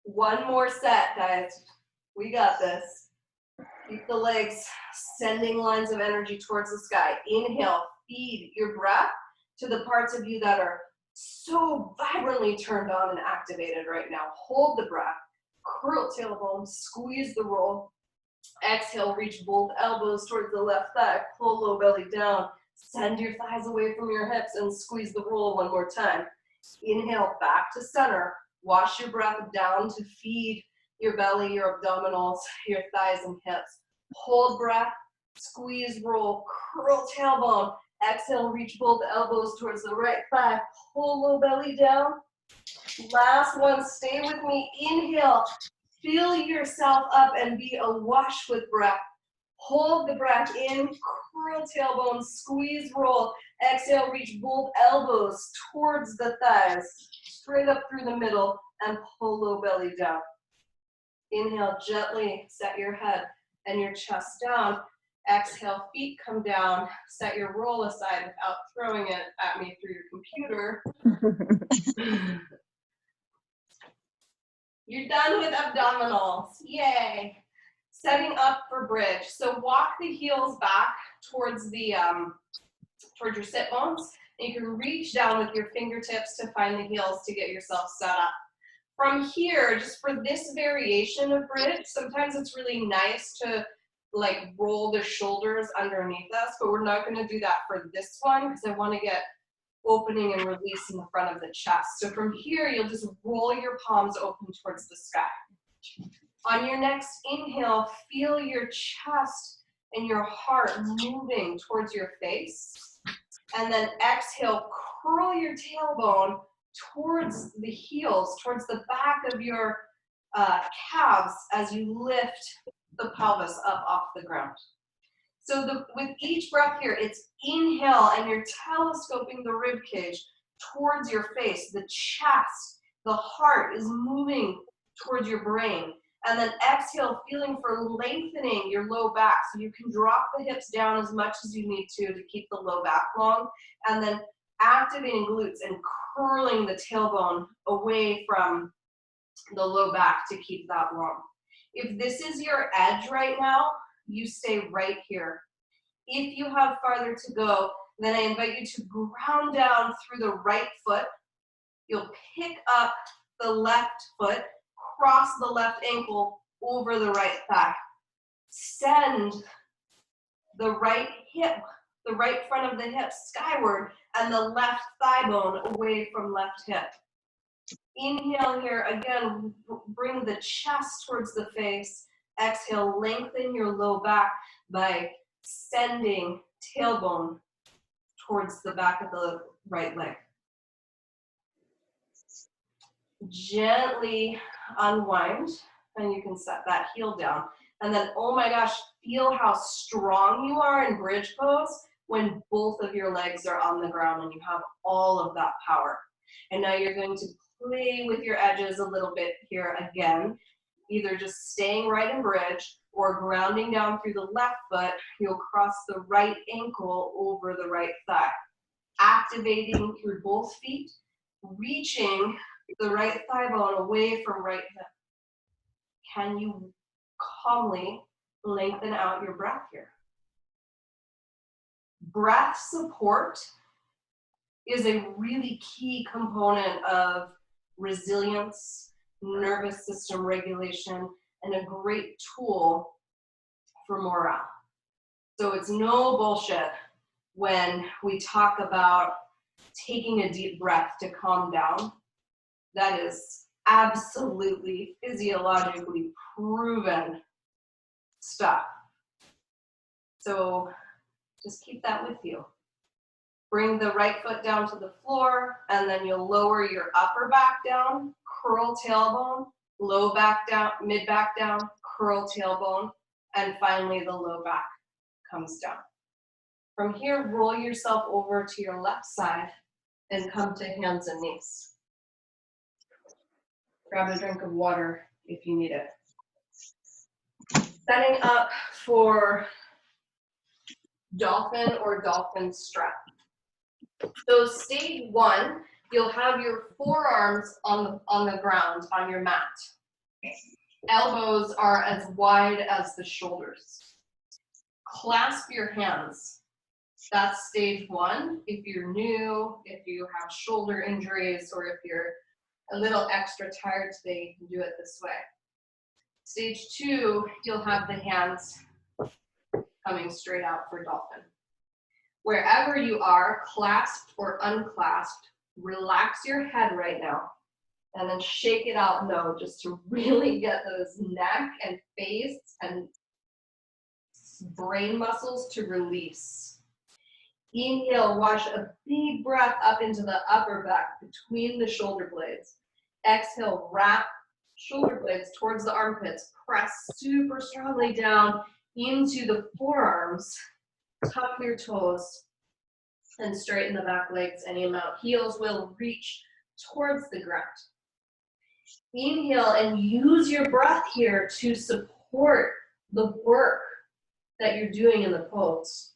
One more set, guys. We got this. Keep the legs sending lines of energy towards the sky. Inhale, feed your breath to the parts of you that are so vibrantly turned on and activated right now. Hold the breath, curl tailbone, squeeze the roll. Exhale, reach both elbows towards the left thigh, pull low belly down, send your thighs away from your hips and squeeze the roll one more time. Inhale, back to center. Wash your breath down to feed your belly, your abdominals, your thighs and hips. Hold breath, squeeze, roll, curl tailbone. Exhale, reach both elbows towards the right thigh, pull low belly down. Last one, stay with me. Inhale, fill yourself up and be awash with breath. Hold the breath in, curl tailbone, squeeze, roll. Exhale, reach both elbows towards the thighs, straight up through the middle, and pull low belly down. Inhale, gently set your head and your chest down. Exhale, feet come down. Set your roll aside without throwing it at me through your computer. You're done with abdominals. Yay. Setting up for bridge. So walk the heels back towards the towards your sit bones. And you can reach down with your fingertips to find the heels to get yourself set up. From here, just for this variation of bridge, sometimes it's really nice to like roll the shoulders underneath us, but we're not going to do that for this one because I want to get opening and release in the front of the chest. So from here, you'll just roll your palms open towards the sky. On your next inhale, feel your chest and your heart moving towards your face. And then exhale, curl your tailbone towards the heels, towards the back of your calves as you lift the pelvis up off the ground. So with each breath here, it's inhale and you're telescoping the rib cage towards your face, the chest, the heart is moving towards your brain. And then exhale, feeling for lengthening your low back. So you can drop the hips down as much as you need to keep the low back long. And then activating glutes and curling the tailbone away from the low back to keep that long. If this is your edge right now, you stay right here. If you have farther to go, then I invite you to ground down through the right foot. You'll pick up the left foot, cross the left ankle over the right thigh. Send the right hip, the right front of the hip skyward, and the left thigh bone away from left hip. Inhale here, again, bring the chest towards the face. Exhale, lengthen your low back by sending tailbone towards the back of the right leg. Gently unwind, and you can set that heel down. And then, oh my gosh, feel how strong you are in bridge pose when both of your legs are on the ground and you have all of that power. And now you're going to play with your edges a little bit here again, either just staying right in bridge or grounding down through the left foot. You'll cross the right ankle over the right thigh. Activating through both feet, reaching the right thigh bone away from right hip. Can you calmly lengthen out your breath here? Breath support is a really key component of resilience, nervous system regulation, and a great tool for morale. So it's no bullshit when we talk about taking a deep breath to calm down. That is absolutely physiologically proven stuff. So just keep that with you. Bring the right foot down to the floor, and then you'll lower your upper back down, curl tailbone, low back down, mid back down, curl tailbone, and finally the low back comes down. From here, roll yourself over to your left side and come to hands and knees. Grab a drink of water if you need it. Setting up for dolphin or dolphin strap. So stage one, you'll have your forearms on the ground on your mat. Elbows are as wide as the shoulders. Clasp your hands. That's stage one. If you're new, if you have shoulder injuries, or if you're a little extra tired today, you can do it this way. Stage two, you'll have the hands coming straight out for dolphin. Wherever you are, clasped or unclasped, relax your head right now, and then shake it out low just to really get those neck and face and brain muscles to release. Inhale, wash a big breath up into the upper back between the shoulder blades. Exhale, wrap shoulder blades towards the armpits. Press super strongly down into the forearms. Tuck your toes and straighten the back legs any amount. Heels will reach towards the ground. Inhale and use your breath here to support the work that you're doing in the pose.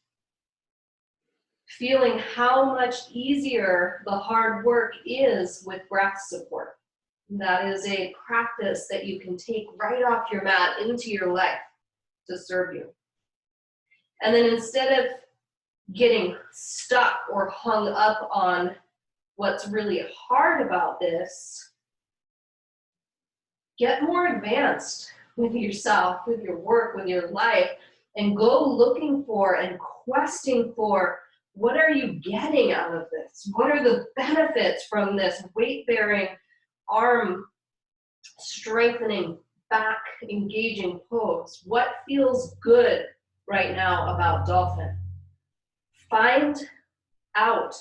Feeling how much easier the hard work is with breath support. That is a practice that you can take right off your mat into your life to serve you. And then instead of getting stuck or hung up on what's really hard about this, get more advanced with yourself, with your work, with your life, and go looking for and questing for, what are you getting out of this? What are the benefits from this weight-bearing, arm strengthening, back engaging pose? What feels good right now about dolphin? Find out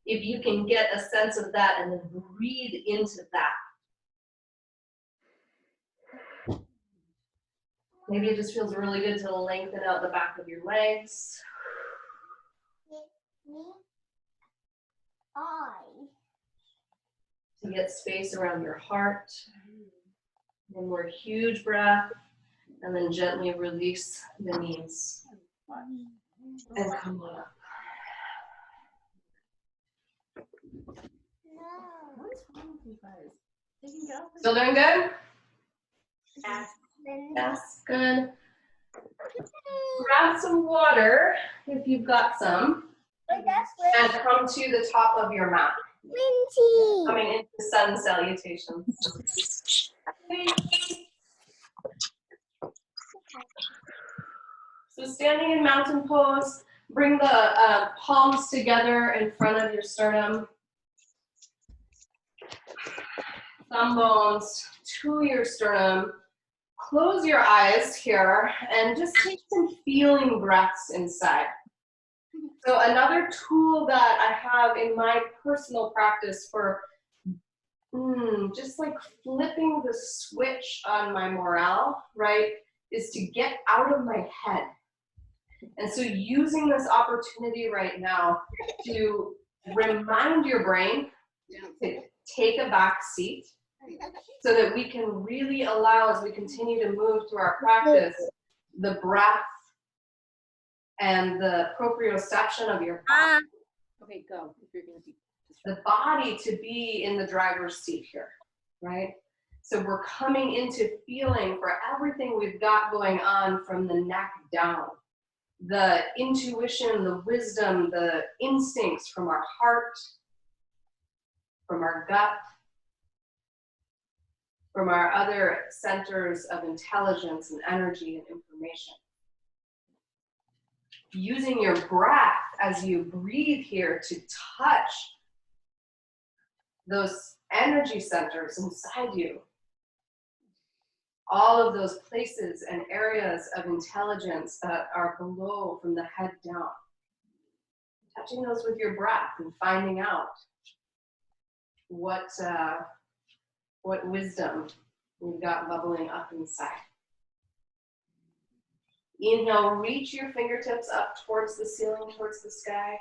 if you can get a sense of that and then breathe into that. Maybe it just feels really good to lengthen out the back of your legs. To get space around your heart. One more huge breath, and then gently release the knees. And come on up. Still doing good? Yes, good. Grab some water if you've got some, and come to the top of your mat. Coming into sun salutations. So standing in mountain pose, bring the palms together in front of your sternum. Thumb bones to your sternum. Close your eyes here and just take some feeling breaths inside. So another tool that I have in my personal practice for just like flipping the switch on my morale, right, is to get out of my head. And so using this opportunity right now to remind your brain to take a back seat so that we can really allow, as we continue to move through our practice, the breath and the proprioception of your body.
Okay, go. If you're gonna be
The body to be in the driver's seat here, right? So we're coming into feeling for everything we've got going on from the neck down. The intuition, the wisdom, the instincts from our heart, from our gut, from our other centers of intelligence and energy and information. Using your breath as you breathe here to touch those energy centers inside you. All of those places and areas of intelligence that are below from the head down. Touching those with your breath and finding out what wisdom we've got bubbling up inside. Inhale, reach your fingertips up towards the ceiling, towards the sky.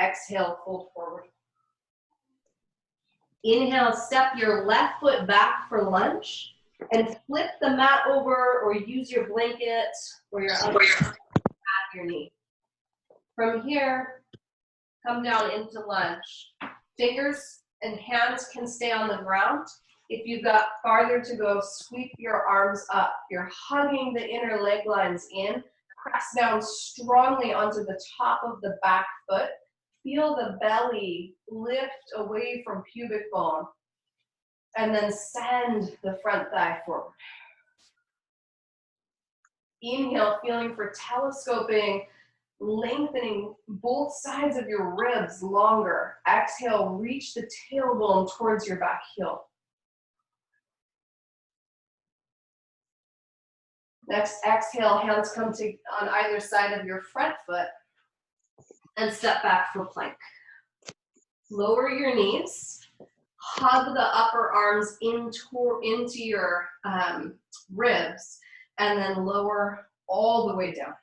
Exhale, fold forward. Inhale, step your left foot back for lunge and flip the mat over or use your blanket or your other hand at your knee. From here, come down into lunge. Fingers and hands can stay on the ground. If you've got farther to go, sweep your arms up. You're hugging the inner leg lines in. Press down strongly onto the top of the back foot. Feel the belly lift away from pubic bone. And then send the front thigh forward. Inhale, feeling for telescoping, lengthening both sides of your ribs longer. Exhale, reach the tailbone towards your back heel. Next, exhale, hands come to on either side of your front foot and step back for plank. Lower your knees, hug the upper arms into your ribs, and then lower all the way down.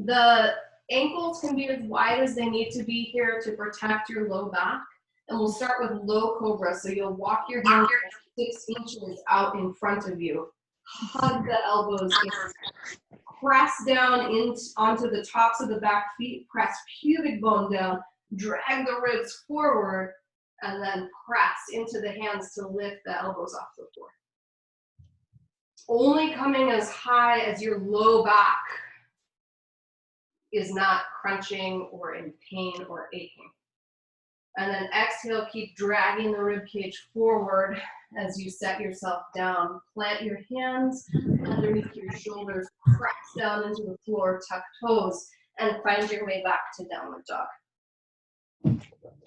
The ankles can be as wide as they need to be here to protect your low back. And we'll start with low cobra. So you'll walk your hands 6 inches out in front of you. Hug the elbows in. Press down onto the tops of the back feet. Press pubic bone down. Drag the ribs forward. And then press into the hands to lift the elbows off the floor. Only coming as high as your low back is not crunching or in pain or aching. And then exhale, keep dragging the rib cage forward as you set yourself down. Plant your hands underneath your shoulders, press down into the floor, tuck toes, and find your way back to downward dog.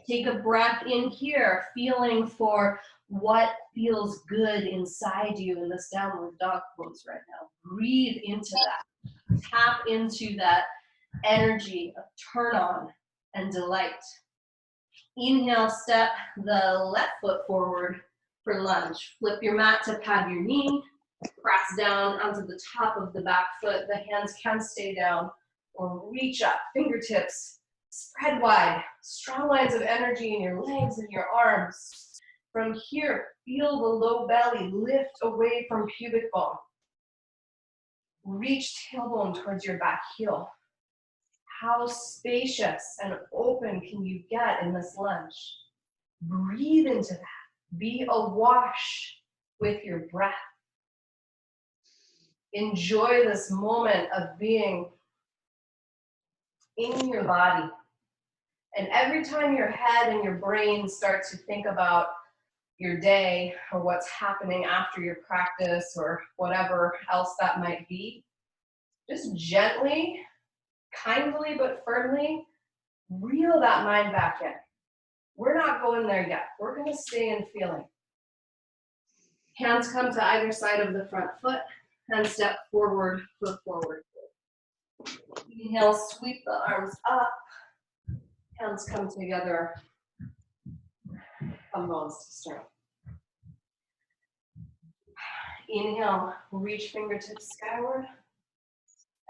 Take a breath in here, feeling for what feels good inside you in this downward dog pose right now. Breathe into that. Tap into that energy of turn on and delight. Inhale, step the left foot forward for lunge. Flip your mat to pad your knee. Press down onto the top of the back foot. The hands can stay down or reach up. Fingertips spread wide. Strong lines of energy in your legs and your arms. From here, feel the low belly lift away from pubic bone. Reach tailbone towards your back heel. How spacious and open can you get in this lunge? Breathe into that. Be awash with your breath. Enjoy this moment of being in your body. And every time your head and your brain start to think about your day or what's happening after your practice or whatever else that might be, just gently, kindly but firmly, reel that mind back in. We're not going there yet. We're going to stay in feeling. Hands come to either side of the front foot and step forward, foot forward. Inhale, sweep the arms up. Hands come together. Thumb bones to sternum. Inhale, reach fingertips skyward.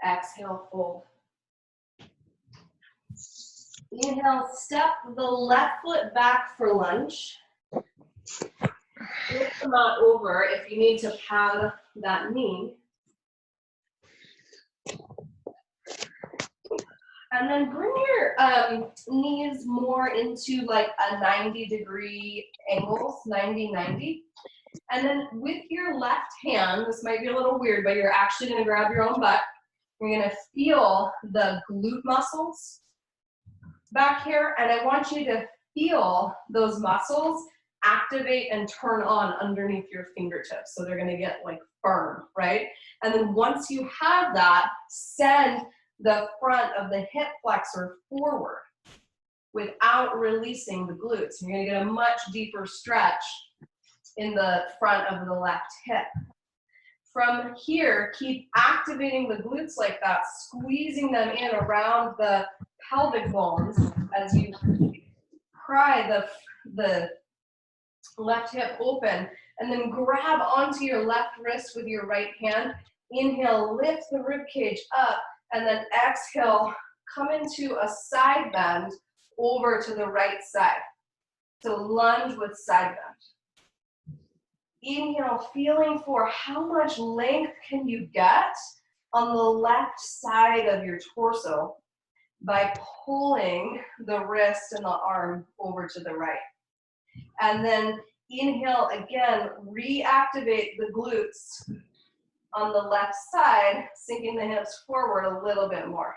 Exhale, fold. Inhale, step the left foot back for lunge. Lift the mat over if you need to pad that knee. And then bring your knees more into like a 90-degree angles, 90-90. And then with your left hand, this might be a little weird, but you're actually gonna grab your own butt. You're gonna feel the glute muscles back here, and I want you to feel those muscles activate and turn on underneath your fingertips. So they're gonna get like firm, right? And then once you have that, send the front of the hip flexor forward without releasing the glutes. You're gonna get a much deeper stretch in the front of the left hip. From here, keep activating the glutes like that, squeezing them in around the pelvic bones as you pry the left hip open, and then grab onto your left wrist with your right hand. Inhale, lift the rib cage up, and then exhale, come into a side bend over to the right side. So lunge with side bend. Inhale, feeling for how much length can you get on the left side of your torso by pulling the wrist and the arm over to the right. And then Inhale again, reactivate the glutes on the left side, sinking the hips forward a little bit more.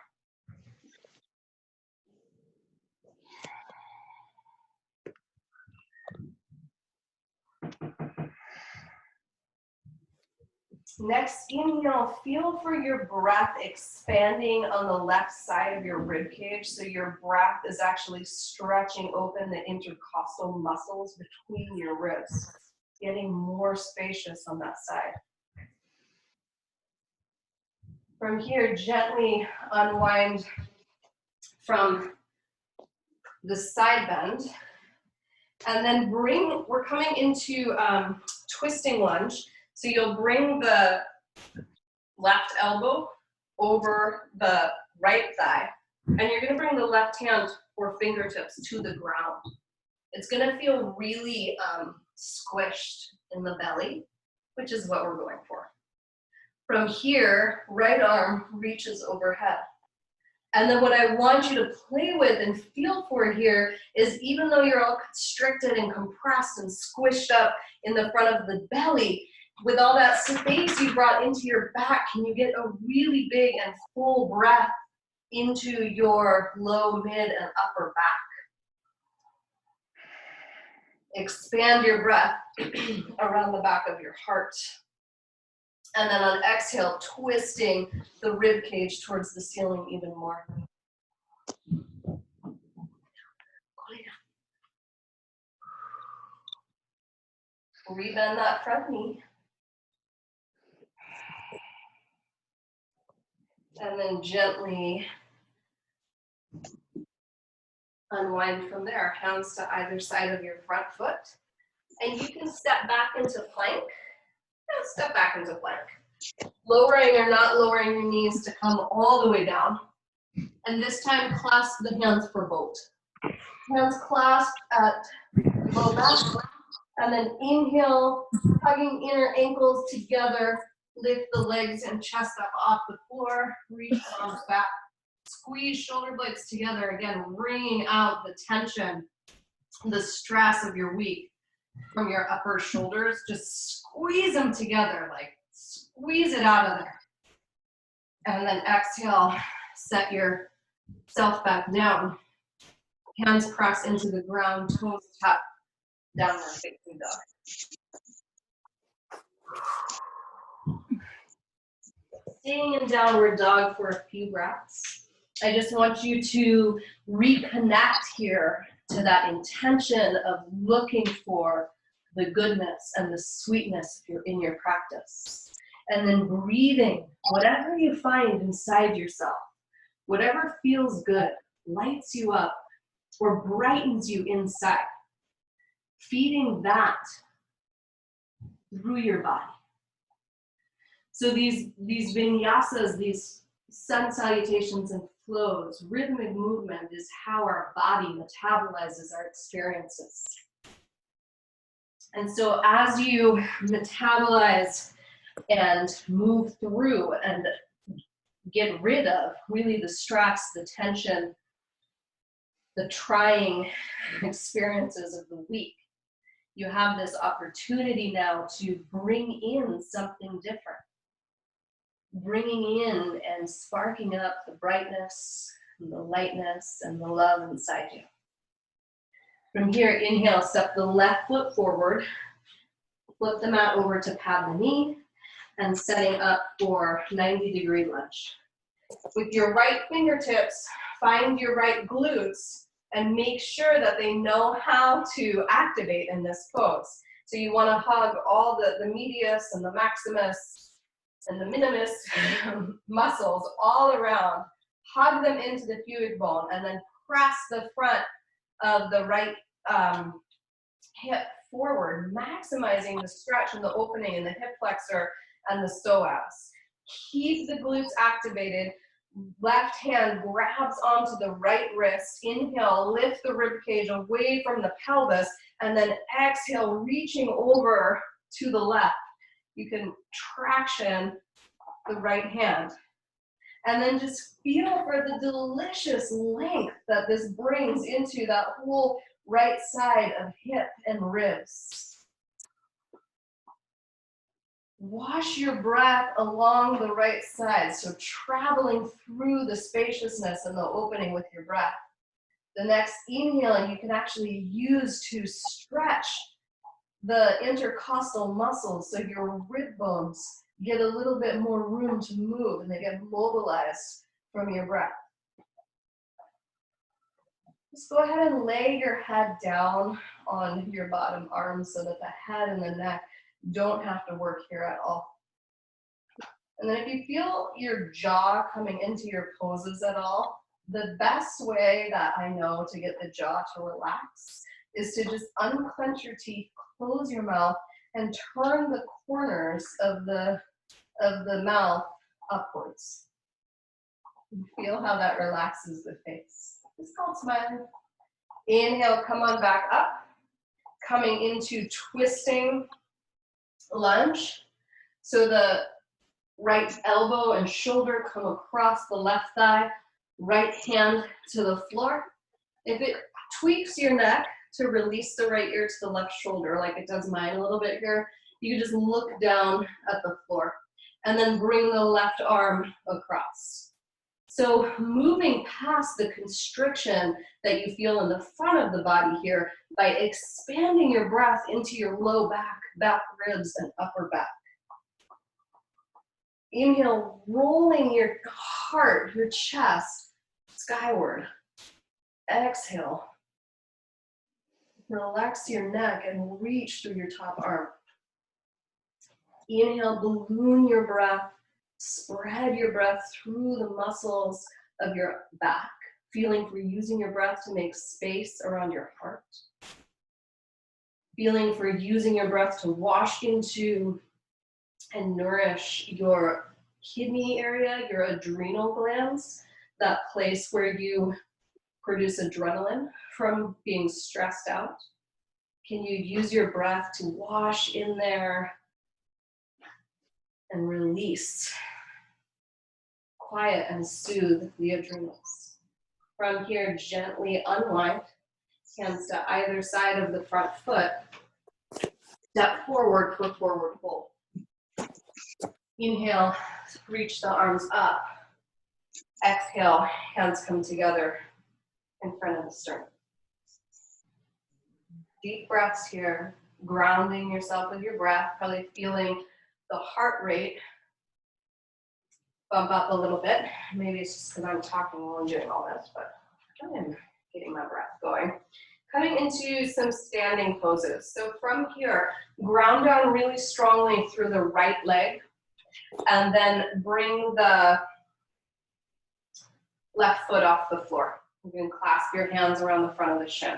Next inhale, feel for your breath expanding on the left side of your rib cage, so your breath is actually stretching open the intercostal muscles between your ribs, getting more spacious on that side. From here, gently unwind from the side bend, and then we're coming into twisting lunge. So you'll bring the left elbow over the right thigh, and you're gonna bring the left hand or fingertips to the ground. It's gonna feel really squished in the belly, which is what we're going for. From here, right arm reaches overhead. And then what I want you to play with and feel for here is, even though you're all constricted and compressed and squished up in the front of the belly, with all that space you brought into your back, can you get a really big and full breath into your low, mid, and upper back? Expand your breath around the back of your heart. And then on exhale, twisting the rib cage towards the ceiling even more. Rebend that front knee. And then gently unwind from there. Hands to either side of your front foot. And you can step back into plank. And step back into plank. Lowering or not lowering your knees to come all the way down. And this time, clasp the hands for boat. Hands clasped at low back. And then inhale, hugging inner ankles together. Lift the legs and chest up off the floor. Reach arms back. Squeeze shoulder blades together. Again, wringing out the tension, the stress of your week from your upper shoulders. Just squeeze them together, like squeeze it out of there. And then exhale, set yourself back down. Hands press into the ground, toes tap, downward facing dog. Staying in downward dog for a few breaths. I just want you to reconnect here to that intention of looking for the goodness and the sweetness in your practice. And then breathing, whatever you find inside yourself, whatever feels good, lights you up, or brightens you inside. Feeding that through your body. So these vinyasas, these sun salutations and flows, rhythmic movement is how our body metabolizes our experiences. And so as you metabolize and move through and get rid of really the stress, the tension, the trying experiences of the week, you have this opportunity now to bring in something different. Bringing in and sparking up the brightness, and the lightness, and the love inside you. From here, inhale, step the left foot forward, flip the mat over to pad the knee, and setting up for 90-degree lunge. With your right fingertips, find your right glutes and make sure that they know how to activate in this pose. So you want to hug all the medius and the maximus and the minimus muscles all around. Hug them into the pubic bone and then press the front of the right hip forward, maximizing the stretch and the opening in the hip flexor and the psoas. Keep the glutes activated. Left hand grabs onto the right wrist. Inhale, lift the rib cage away from the pelvis, and then exhale, reaching over to the left. You can traction the right hand. And then just feel for the delicious length that this brings into that whole right side of hip and ribs. Wash your breath along the right side, so traveling through the spaciousness and the opening with your breath. The next inhale, you can actually use to stretch the intercostal muscles, so your rib bones get a little bit more room to move and they get mobilized from your breath. Just go ahead and lay your head down on your bottom arm so that the head and the neck don't have to work here at all. And then if you feel your jaw coming into your poses at all, the best way that I know to get the jaw to relax is to just unclench your teeth, close your mouth, and turn the corners of the mouth upwards. You feel how that relaxes the face. It's called smiling. Inhale, come on back up. Coming into twisting lunge. So the right elbow and shoulder come across the left thigh, right hand to the floor. If it tweaks your neck to release the right ear to the left shoulder, like it does mine a little bit here, you just look down at the floor and then bring the left arm across. So moving past the constriction that you feel in the front of the body here by expanding your breath into your low back, back ribs, and upper back. Inhale, rolling your heart, your chest skyward. Exhale. Relax your neck and reach through your top arm. Inhale, balloon your breath. Spread your breath through the muscles of your back, feeling for using your breath to make space around your heart. Feeling for using your breath to wash into and nourish your kidney area, your adrenal glands, that place where you produce adrenaline from being stressed out. Can you use your breath to wash in there and release? Quiet and soothe the adrenals. From here, gently unwind, hands to either side of the front foot. Step forward for forward fold. Inhale, reach the arms up. Exhale, hands come together in front of the sternum. Deep breaths here, grounding yourself with your breath, probably feeling the heart rate bump up a little bit. Maybe it's just because I'm talking while I'm doing all this, but I am getting my breath going. Coming into some standing poses. So from here, ground down really strongly through the right leg, and then bring the left foot off the floor. You can clasp your hands around the front of the shin.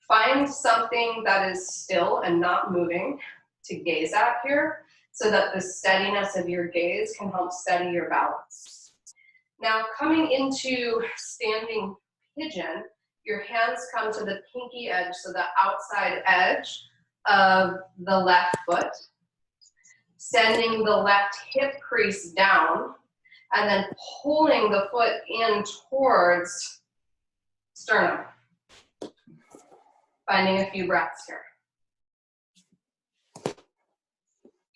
Find something that is still and not moving to gaze at here, so that the steadiness of your gaze can help steady your balance. Now, coming into standing pigeon, your hands come to the pinky edge, so the outside edge of the left foot, sending the left hip crease down, and then pulling the foot in towards sternum. Finding a few breaths here.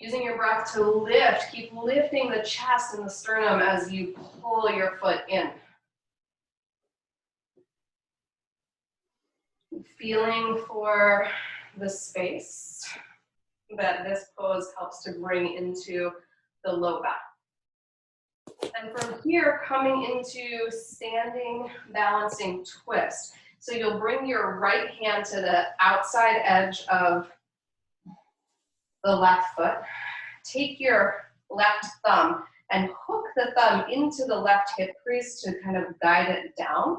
Using your breath to lift, keep lifting the chest and the sternum as you pull your foot in. Feeling for the space that this pose helps to bring into the low back. And from here, coming into standing, balancing twist. So you'll bring your right hand to the outside edge of the left foot. Take your left thumb and hook the thumb into the left hip crease to kind of guide it down.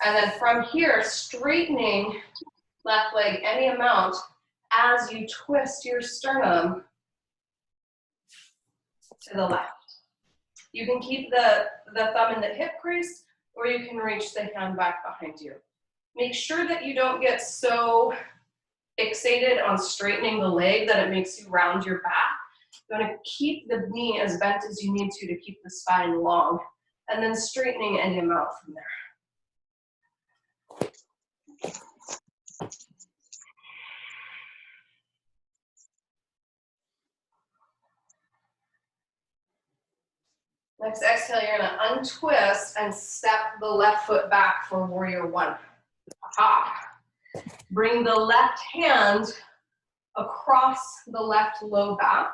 And then from here, straightening left leg any amount as you twist your sternum to the left. You can keep the thumb in the hip crease, or you can reach the hand back behind you. Make sure that you don't get so fixated on straightening the leg that it makes you round your back. You want to keep the knee as bent as you need to keep the spine long, and then straightening any amount from there. Next exhale, you're gonna untwist and step the left foot back for warrior one. Aha. Bring the left hand across the left low back.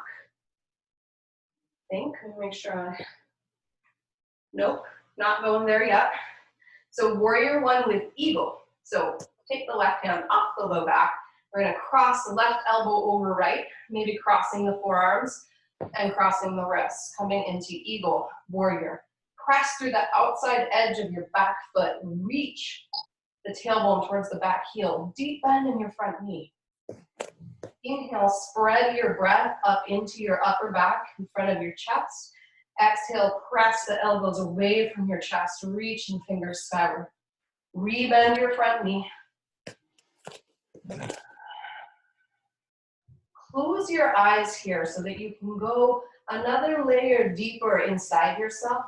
Let me make sure. Nope, not going there yet. So warrior one with eagle. So take the left hand off the low back. We're gonna cross the left elbow over right, maybe crossing the forearms and crossing the wrists, coming into eagle, warrior. Press through the outside edge of your back foot. Reach the tailbone towards the back heel. Deep bend in your front knee. Inhale, spread your breath up into your upper back in front of your chest. Exhale, press the elbows away from your chest. Reach and fingers skyward. Rebend your front knee. Close your eyes here so that you can go another layer deeper inside yourself.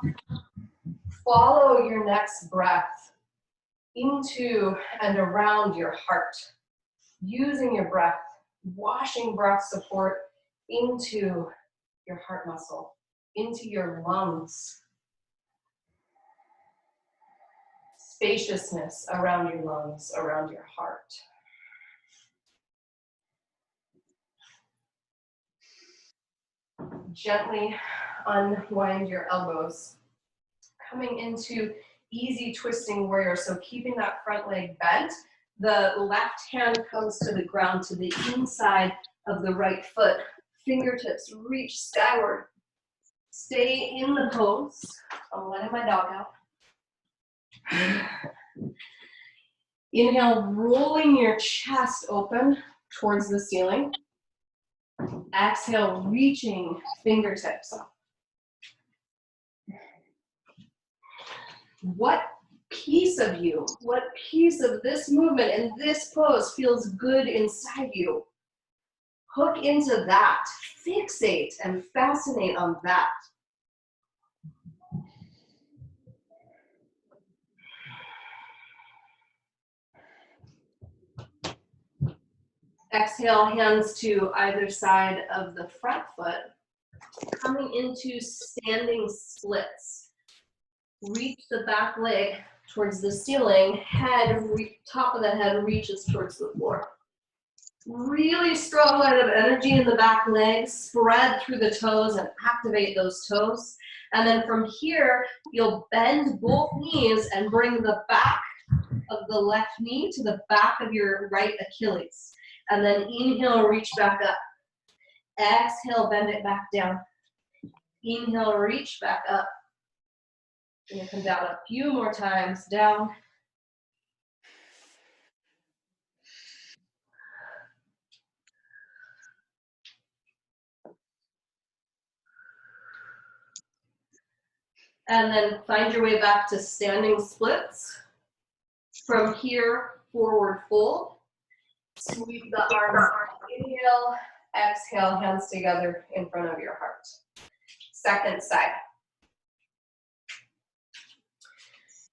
Follow your next breath into and around your heart. Using your breath, washing breath support into your heart muscle, into your lungs. Spaciousness around your lungs, around your heart. Gently unwind your elbows. Coming into easy twisting warrior, so keeping that front leg bent. The left hand comes to the ground to the inside of the right foot. Fingertips reach skyward. Stay in the pose. I'm letting my dog out. Inhale, rolling your chest open towards the ceiling. Exhale, reaching fingertips up. What piece of you, what piece of this movement and this pose feels good inside you? Hook into that. Fixate and fascinate on that. Exhale, hands to either side of the front foot. Coming into standing splits. Reach the back leg towards the ceiling. Head, top of the head reaches towards the floor. Really strong line of energy in the back leg. Spread through the toes and activate those toes. And then from here, you'll bend both knees and bring the back of the left knee to the back of your right Achilles. And then inhale, reach back up. Exhale, bend it back down. Inhale, reach back up. You're gonna come down a few more times, down. And then find your way back to standing splits. From here, forward fold. Sweep the arms, inhale, exhale, hands together in front of your heart. Second side.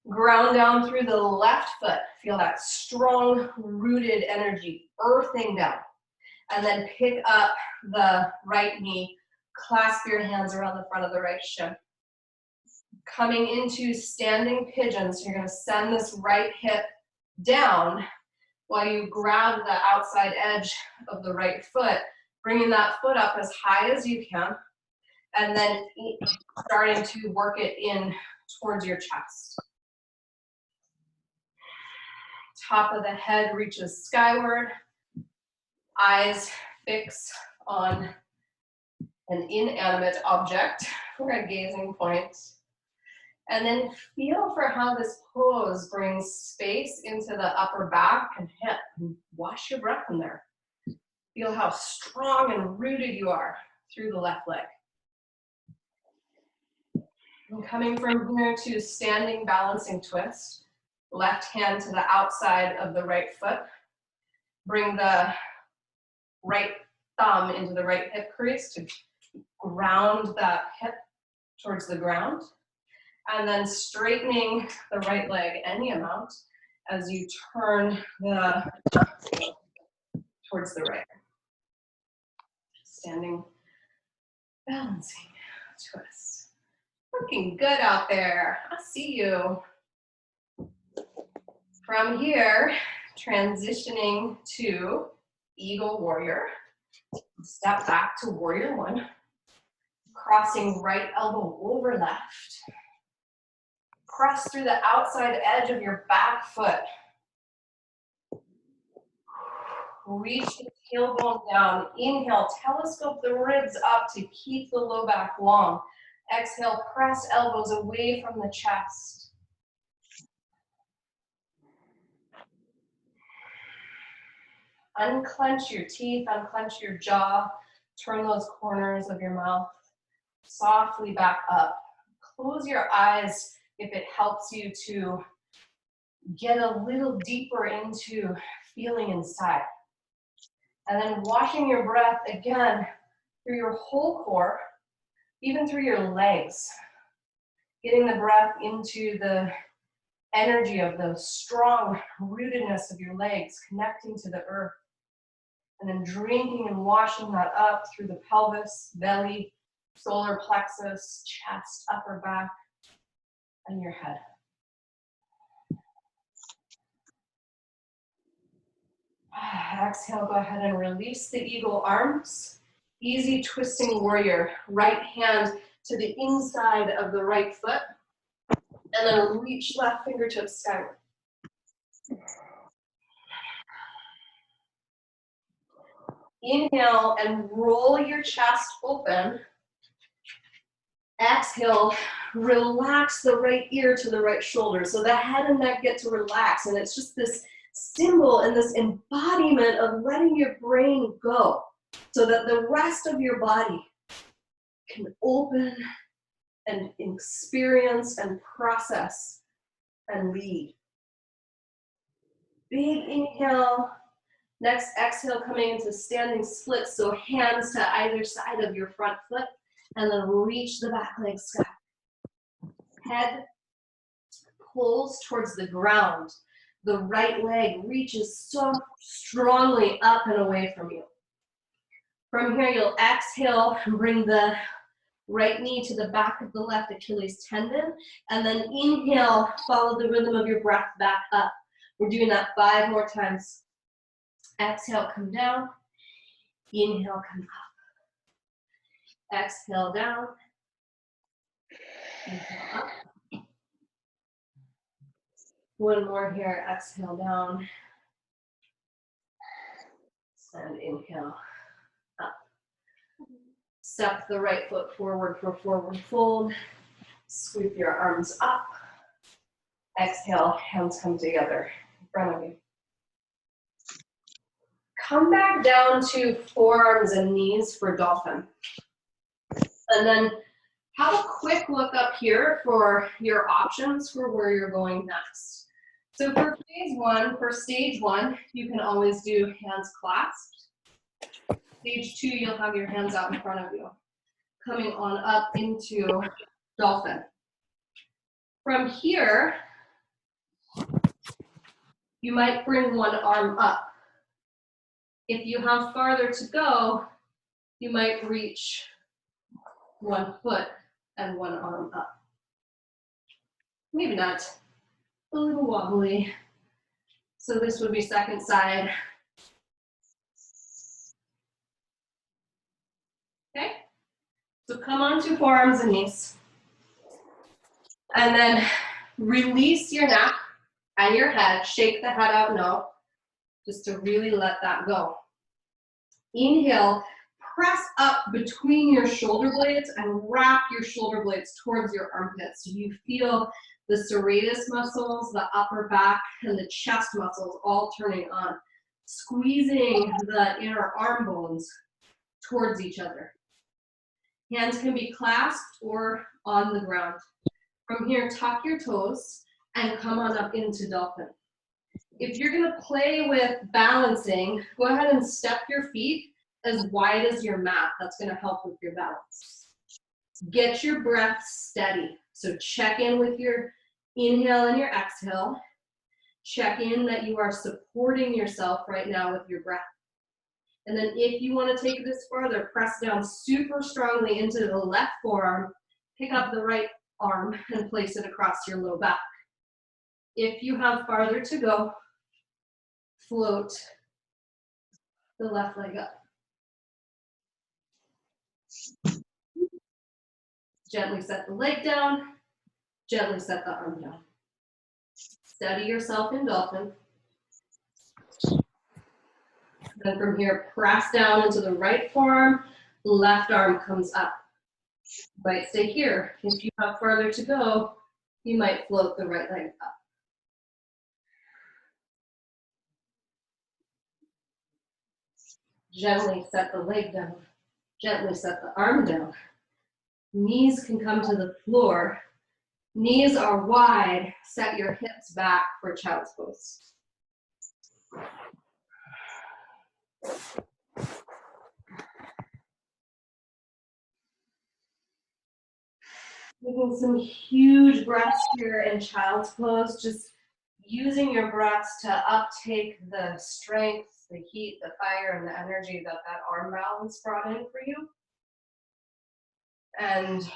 Ground down through the left foot. Feel that strong rooted energy, earthing down. And then pick up the right knee, clasp your hands around the front of the right shin. Coming into standing pigeon, so you're gonna send this right hip down while you grab the outside edge of the right foot, bringing that foot up as high as you can, and then starting to work it in towards your chest. Top of the head reaches skyward, eyes fix on an inanimate object for a gazing point. And then feel for how this pose brings space into the upper back and hip. And wash your breath in there. Feel how strong and rooted you are through the left leg. And coming from here to standing balancing twist. Left hand to the outside of the right foot. Bring the right thumb into the right hip crease to ground that hip towards the ground. And then straightening the right leg any amount as you turn towards the right. Standing, balancing, twist. Looking good out there. I see you. From here, transitioning to Eagle Warrior. Step back to Warrior One. Crossing right elbow over left. Press through the outside edge of your back foot. Reach the tailbone down. Inhale, telescope the ribs up to keep the low back long. Exhale, press elbows away from the chest. Unclench your teeth, unclench your jaw. Turn those corners of your mouth softly back up. Close your eyes if it helps you to get a little deeper into feeling inside. And then watching your breath again through your whole core, even through your legs. Getting the breath into the energy of the strong rootedness of your legs, connecting to the earth. And then drinking and washing that up through the pelvis, belly, solar plexus, chest, upper back, and your head. Exhale, go ahead and release the eagle arms. Easy twisting warrior. Right hand to the inside of the right foot. And then reach left fingertips skyward. Inhale and roll your chest open. Exhale, relax the right ear to the right shoulder. So the head and neck get to relax. And it's just this symbol and this embodiment of letting your brain go so that the rest of your body can open and experience and process and lead. Big inhale. Next exhale, coming into standing splits, so hands to either side of your front foot, and then reach the back leg sky. Head pulls towards the ground. The right leg reaches so strongly up and away from you. From here, you'll exhale and bring the right knee to the back of the left Achilles tendon, and then inhale, follow the rhythm of your breath back up. We're doing that 5 more times. Exhale, come down. Inhale, come up. Exhale, down. Inhale, up. One more here. Exhale, down. And inhale, up. Step the right foot forward for forward fold. Sweep your arms up. Exhale, hands come together in front of you. Come back down to forearms and knees for dolphin. And then have a quick look up here for your options for where you're going next. So for stage one, you can always do hands clasped. Stage 2, you'll have your hands out in front of you. Coming on up into dolphin. From here, you might bring one arm up. If you have farther to go, you might reach one foot and one arm up. Maybe not. A little wobbly. So this would be second side. Okay? So come onto forearms and knees. And then release your neck and your head. Shake the head out, no. Just to really let that go. Inhale, press up between your shoulder blades and wrap your shoulder blades towards your armpits. So you feel the serratus muscles, the upper back, and the chest muscles all turning on. Squeezing the inner arm bones towards each other. Hands can be clasped or on the ground. From here, tuck your toes and come on up into dolphin. If you're gonna play with balancing, go ahead and step your feet as wide as your mat. That's gonna help with your balance. Get your breath steady. So check in with your inhale and your exhale. Check in that you are supporting yourself right now with your breath. And then if you wanna take this further, press down super strongly into the left forearm, pick up the right arm and place it across your low back. If you have farther to go, float the left leg up. Gently set the leg down, gently set the arm down. Steady yourself in dolphin. Then from here, press down into the right forearm, left arm comes up. You might stay here. If you have farther to go, you might float the right leg up. Gently set the leg down, gently set the arm down. Knees can come to the floor. Knees are wide, set your hips back for child's pose. Taking some huge breaths here in child's pose, just using your breaths to uptake the strength, the heat, the fire, and the energy that that arm balance brought in for you. And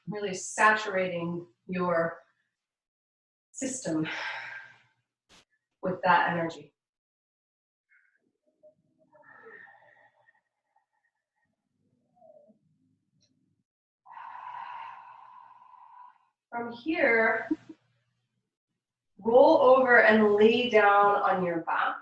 really saturating your system with that energy. From here, roll over and lay down on your back.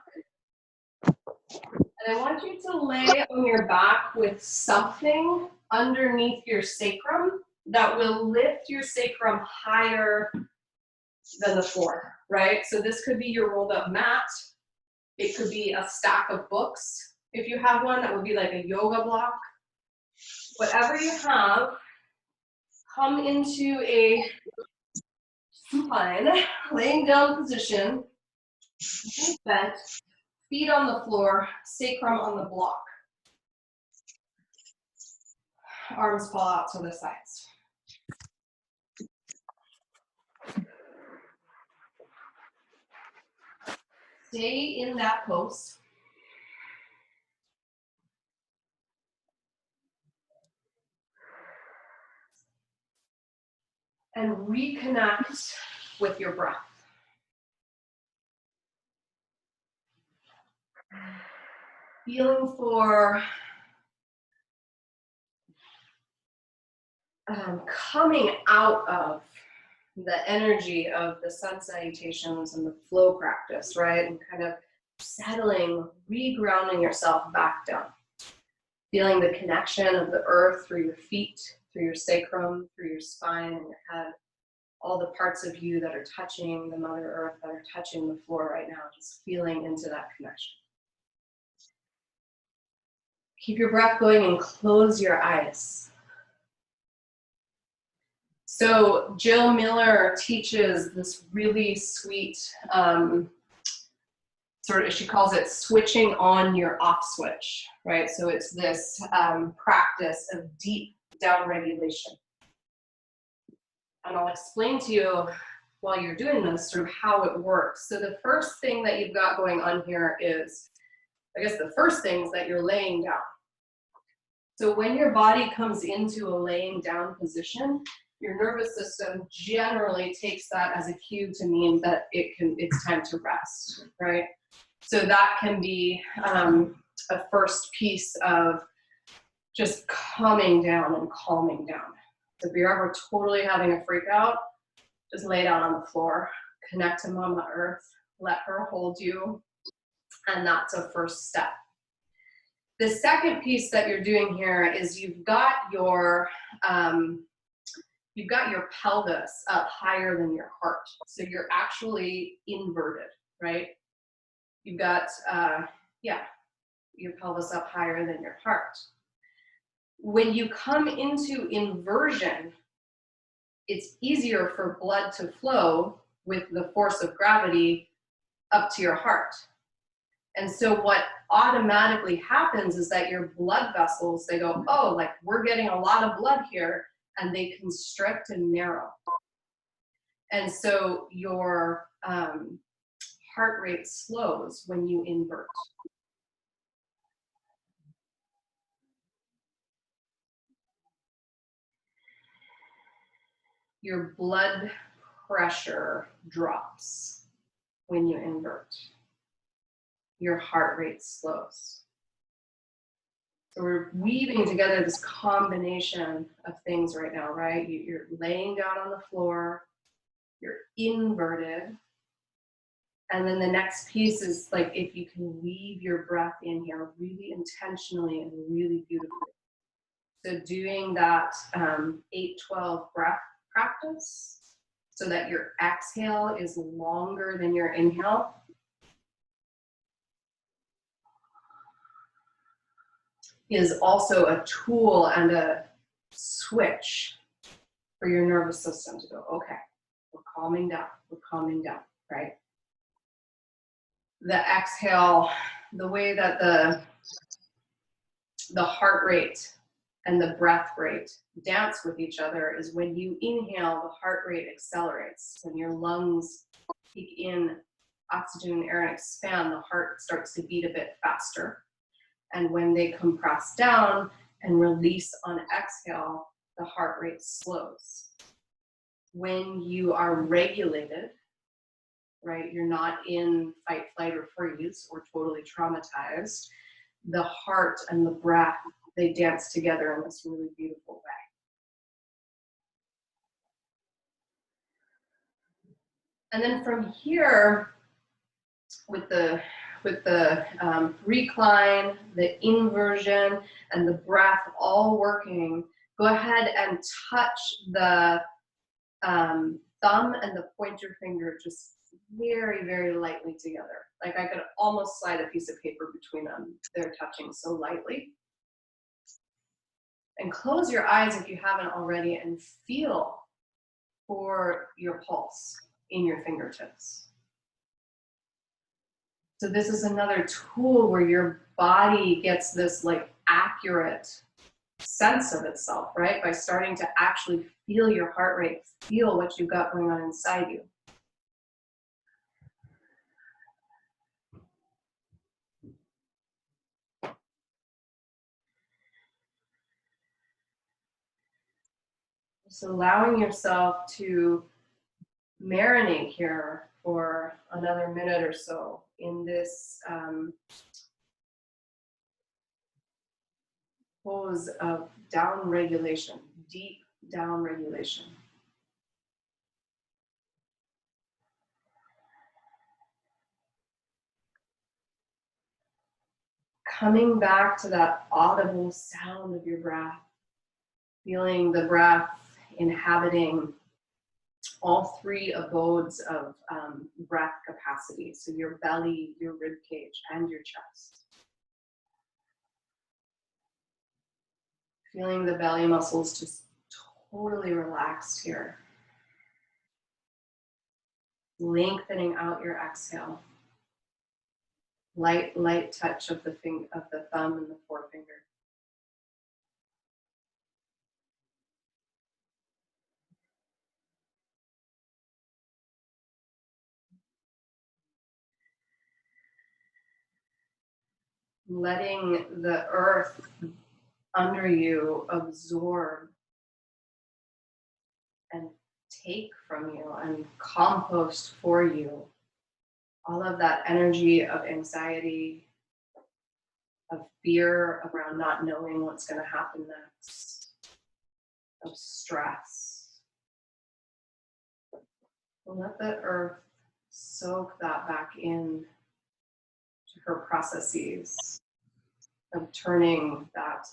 And I want you to lay on your back with something underneath your sacrum that will lift your sacrum higher than the floor, right? So this could be your rolled up mat. It could be a stack of books. If you have one, that would be like a yoga block. Whatever you have, come into a supine, laying down position, bent, feet on the floor, sacrum on the block. Arms fall out to the sides. Stay in that pose. And reconnect with your breath. Feeling for coming out of the energy of the sun salutations and the flow practice, right? And kind of settling, regrounding yourself back down. Feeling the connection of the earth through your feet, through your sacrum, through your spine and your head. All the parts of you that are touching the Mother Earth, that are touching the floor right now, just feeling into that connection. Keep your breath going and close your eyes. So Jill Miller teaches this really sweet, she calls it switching on your off switch, right? So it's this practice of deep down regulation. And I'll explain to you while you're doing this sort of how it works. So the first thing that you've got going on here is, I guess the first thing is that you're laying down. So when your body comes into a laying down position, your nervous system generally takes that as a cue to mean that it's time to rest, right? So that can be a first piece of just calming down and calming down. If you're ever totally having a freak out, just lay down on the floor, connect to Mama Earth, let her hold you, and that's a first step. The second piece that you're doing here is you've got your pelvis up higher than your heart. So you're actually inverted, right? You've got, your pelvis up higher than your heart. When you come into inversion, it's easier for blood to flow with the force of gravity up to your heart. And so what automatically happens is that your blood vessels, they go, oh, like we're getting a lot of blood here, and they constrict and narrow. And so your heart rate slows when you invert. your blood pressure drops when you invert. Your heart rate slows. So we're weaving together this combination of things right now, right? You're laying down on the floor, you're inverted, and then the next piece is like if you can weave your breath in here really intentionally and really beautifully. So doing that 8-12 breath practice so that your exhale is longer than your inhale. Is also a tool and a switch for your nervous system to go, okay, we're calming down, right? The exhale, the way that the heart rate and the breath rate dance with each other is when you inhale, the heart rate accelerates. When your lungs take in oxygen and air and expand, the heart starts to beat a bit faster. And when they compress down and release on exhale, the heart rate slows. When you are regulated, right, you're not in fight, flight, or freeze or totally traumatized, the heart and the breath, they dance together in this really beautiful way. And then from here, with the recline, the inversion, and the breath all working, go ahead and touch the thumb and the pointer finger just very, very lightly together. Like I could almost slide a piece of paper between them. They're touching so lightly. And close your eyes if you haven't already and feel for your pulse in your fingertips. So this is another tool where your body gets this like accurate sense of itself, right? By starting to actually feel your heart rate, feel what you've got going on inside you. Just allowing yourself to marinate here for another minute or so in this pose of down regulation, deep down regulation. Coming back to that audible sound of your breath, feeling the breath inhabiting all three abodes of breath capacity, so your belly, your rib cage, and your chest. Feeling the belly muscles just totally relaxed here. Lengthening out your exhale. Light touch of the thumb and the forefinger. Letting the earth under you absorb and take from you and compost for you all of that energy of anxiety, of fear around not knowing what's going to happen next, of stress. And let the earth soak that back in to her processes of turning that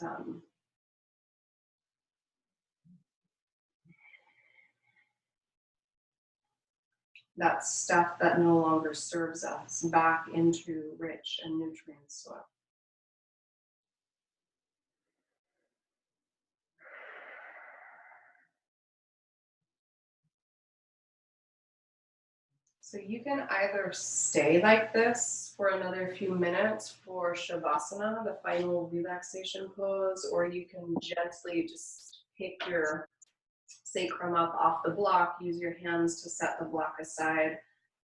that stuff that no longer serves us back into rich and nutrient soil. So you can either stay like this for another few minutes for Shavasana, the final relaxation pose, or you can gently just pick your sacrum up off the block, use your hands to set the block aside,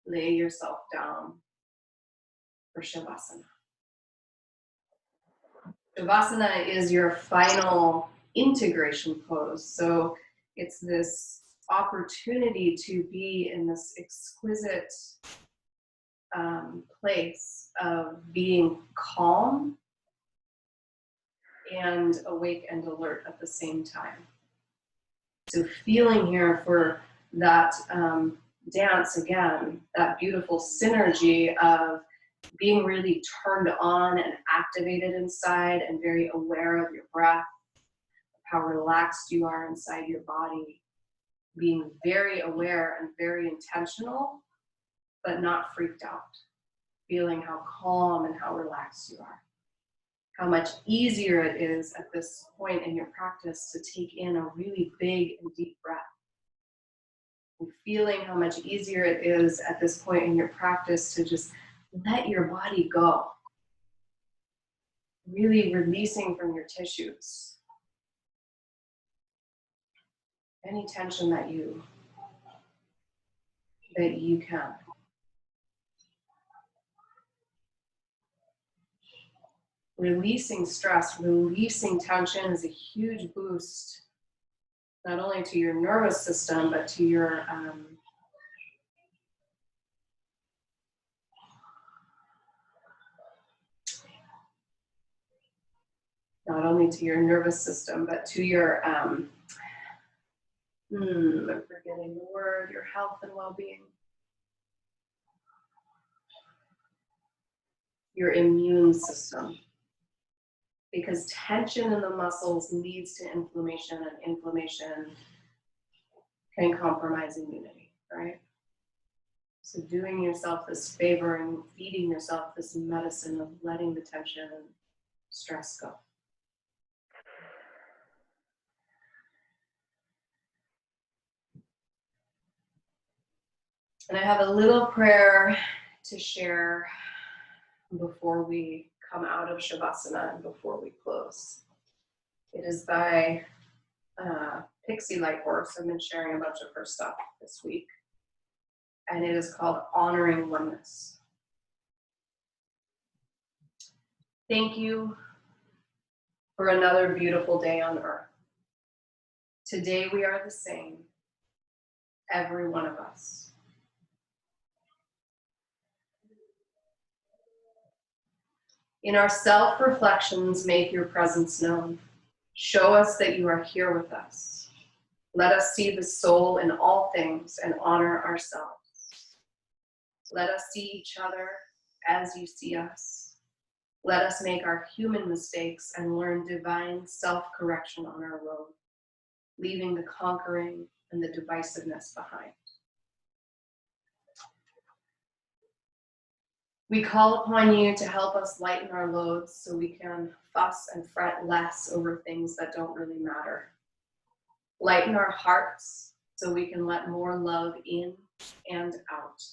lay yourself down for Shavasana. Shavasana is your final integration pose. So it's this opportunity to be in this exquisite place of being calm and awake and alert at the same time. So feeling here for that dance again, that beautiful synergy of being really turned on and activated inside and very aware of your breath, how relaxed you are inside your body, being very aware and very intentional, but not freaked out, feeling how calm and how relaxed you are. How much easier it is at this point in your practice to take in a really big and deep breath. And feeling how much easier it is at this point in your practice to just let your body go. Really releasing from your tissues any tension that you can. Releasing stress, releasing tension is a huge boost, not only to your nervous system, but to your not only to your nervous system, but to your I'm forgetting the word, your health and well-being. Your immune system. Because tension in the muscles leads to inflammation, and inflammation can compromise immunity, right? So doing yourself this favor and feeding yourself this medicine of letting the tension and stress go. And I have a little prayer to share before we come out of Shavasana and before we close. It is by Pixie Lighthorse. I've been sharing a bunch of her stuff this week. And it is called Honoring Oneness. Thank you for another beautiful day on earth. Today we are the same, every one of us. In our self-reflections, make your presence known. Show us that you are here with us. Let us see the soul in all things and honor ourselves. Let us see each other as you see us. Let us make our human mistakes and learn divine self-correction on our road, leaving the conquering and the divisiveness behind. We call upon you to help us lighten our loads so we can fuss and fret less over things that don't really matter. Lighten our hearts so we can let more love in and out.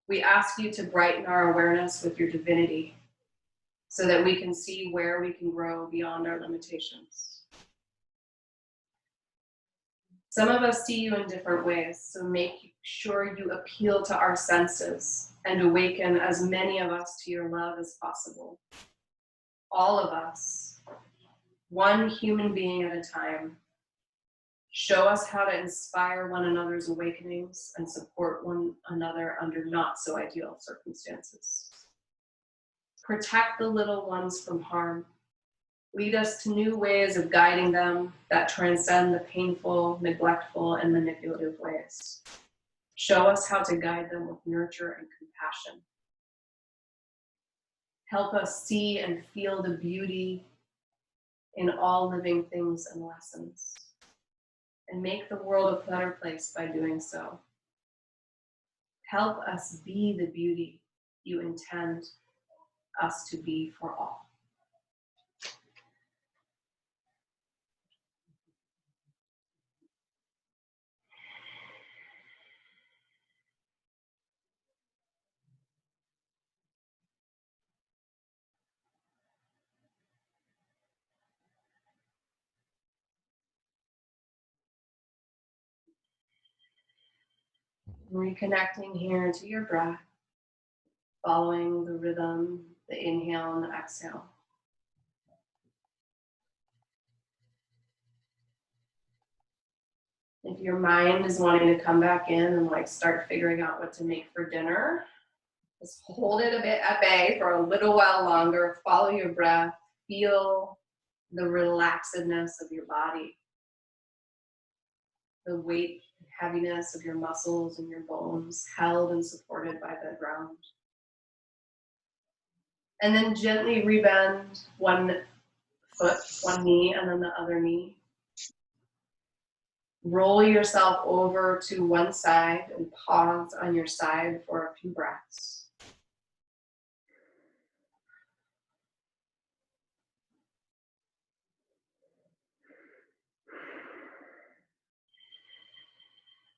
We ask you to brighten our awareness with your divinity so that we can see where we can grow beyond our limitations. Some of us see you in different ways, so make sure you appeal to our senses and awaken as many of us to your love as possible. All of us, one human being at a time. Show us how to inspire one another's awakenings and support one another under not so ideal circumstances. Protect the little ones from harm. Lead us to new ways of guiding them that transcend the painful, neglectful, and manipulative ways. Show us how to guide them with nurture and compassion. Help us see and feel the beauty in all living things and lessons, and make the world a better place by doing so. Help us be the beauty you intend us to be for all. Reconnecting here to your breath, following the rhythm, the inhale and the exhale. If your mind is wanting to come back in and like start figuring out what to make for dinner, just hold it a bit at bay for a little while longer. Follow your breath. Feel the relaxedness of your body, the weight and heaviness of your muscles and your bones held and supported by the ground. And then gently rebend one foot, one knee, and then the other knee. Roll yourself over to one side and pause on your side for a few breaths.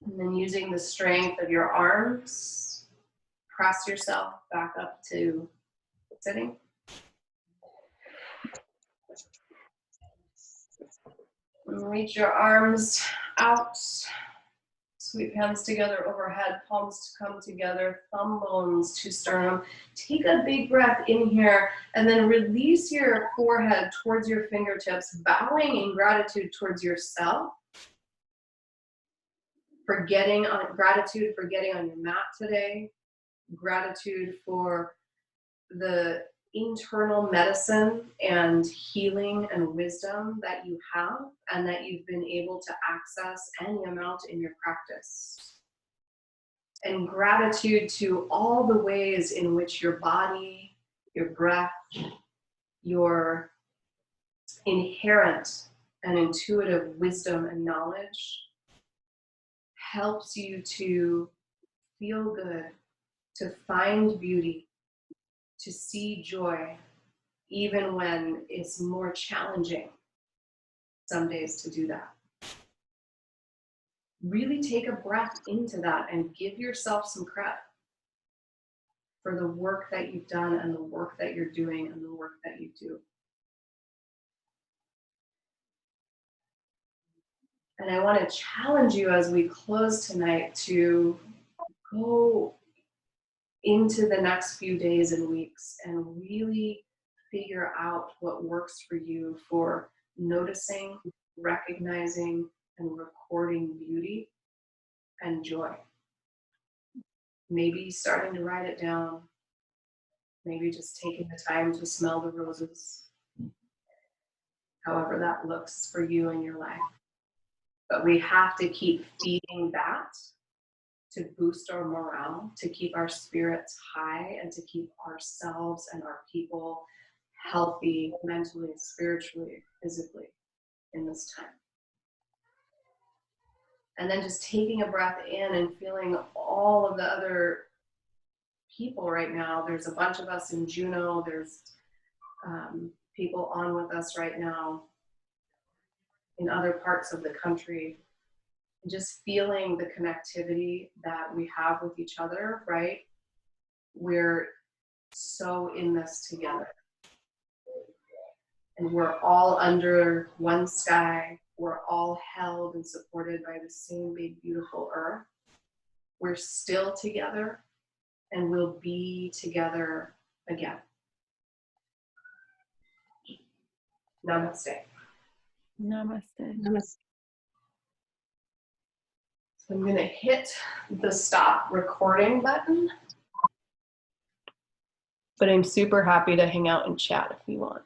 And then using the strength of your arms, press yourself back up to sitting. And reach your arms out. Sweep hands together overhead, palms to come together, thumb bones to sternum. Take a big breath in here and then release your forehead towards your fingertips, bowing in gratitude towards yourself. Gratitude for getting on your mat today. Gratitude for the internal medicine and healing and wisdom that you have and that you've been able to access any amount in your practice. And gratitude to all the ways in which your body, your breath, your inherent and intuitive wisdom and knowledge helps you to feel good, to find beauty, to see joy, even when it's more challenging some days to do that. Really take a breath into that and give yourself some credit for the work that you've done and the work that you're doing and the work that you do. And I want to challenge you as we close tonight to go into the next few days and weeks and really figure out what works for you for noticing, recognizing, and recording beauty and joy. Maybe starting to write it down, maybe just taking the time to smell the roses, however that looks for you in your life. But we have to keep feeding that to boost our morale, to keep our spirits high, and to keep ourselves and our people healthy mentally, spiritually, physically in this time. And then just taking a breath in and feeling all of the other people right now. There's a bunch of us in Juneau. There's people on with us right now in other parts of the country. And just feeling the connectivity that we have with each other, right? We're so in this together. And we're all under one sky. We're all held and supported by the same big, beautiful earth. We're still together and we'll be together again. Namaste.
Namaste.
Namaste.
So I'm going to hit the stop recording button. But I'm super happy to hang out and chat if you want.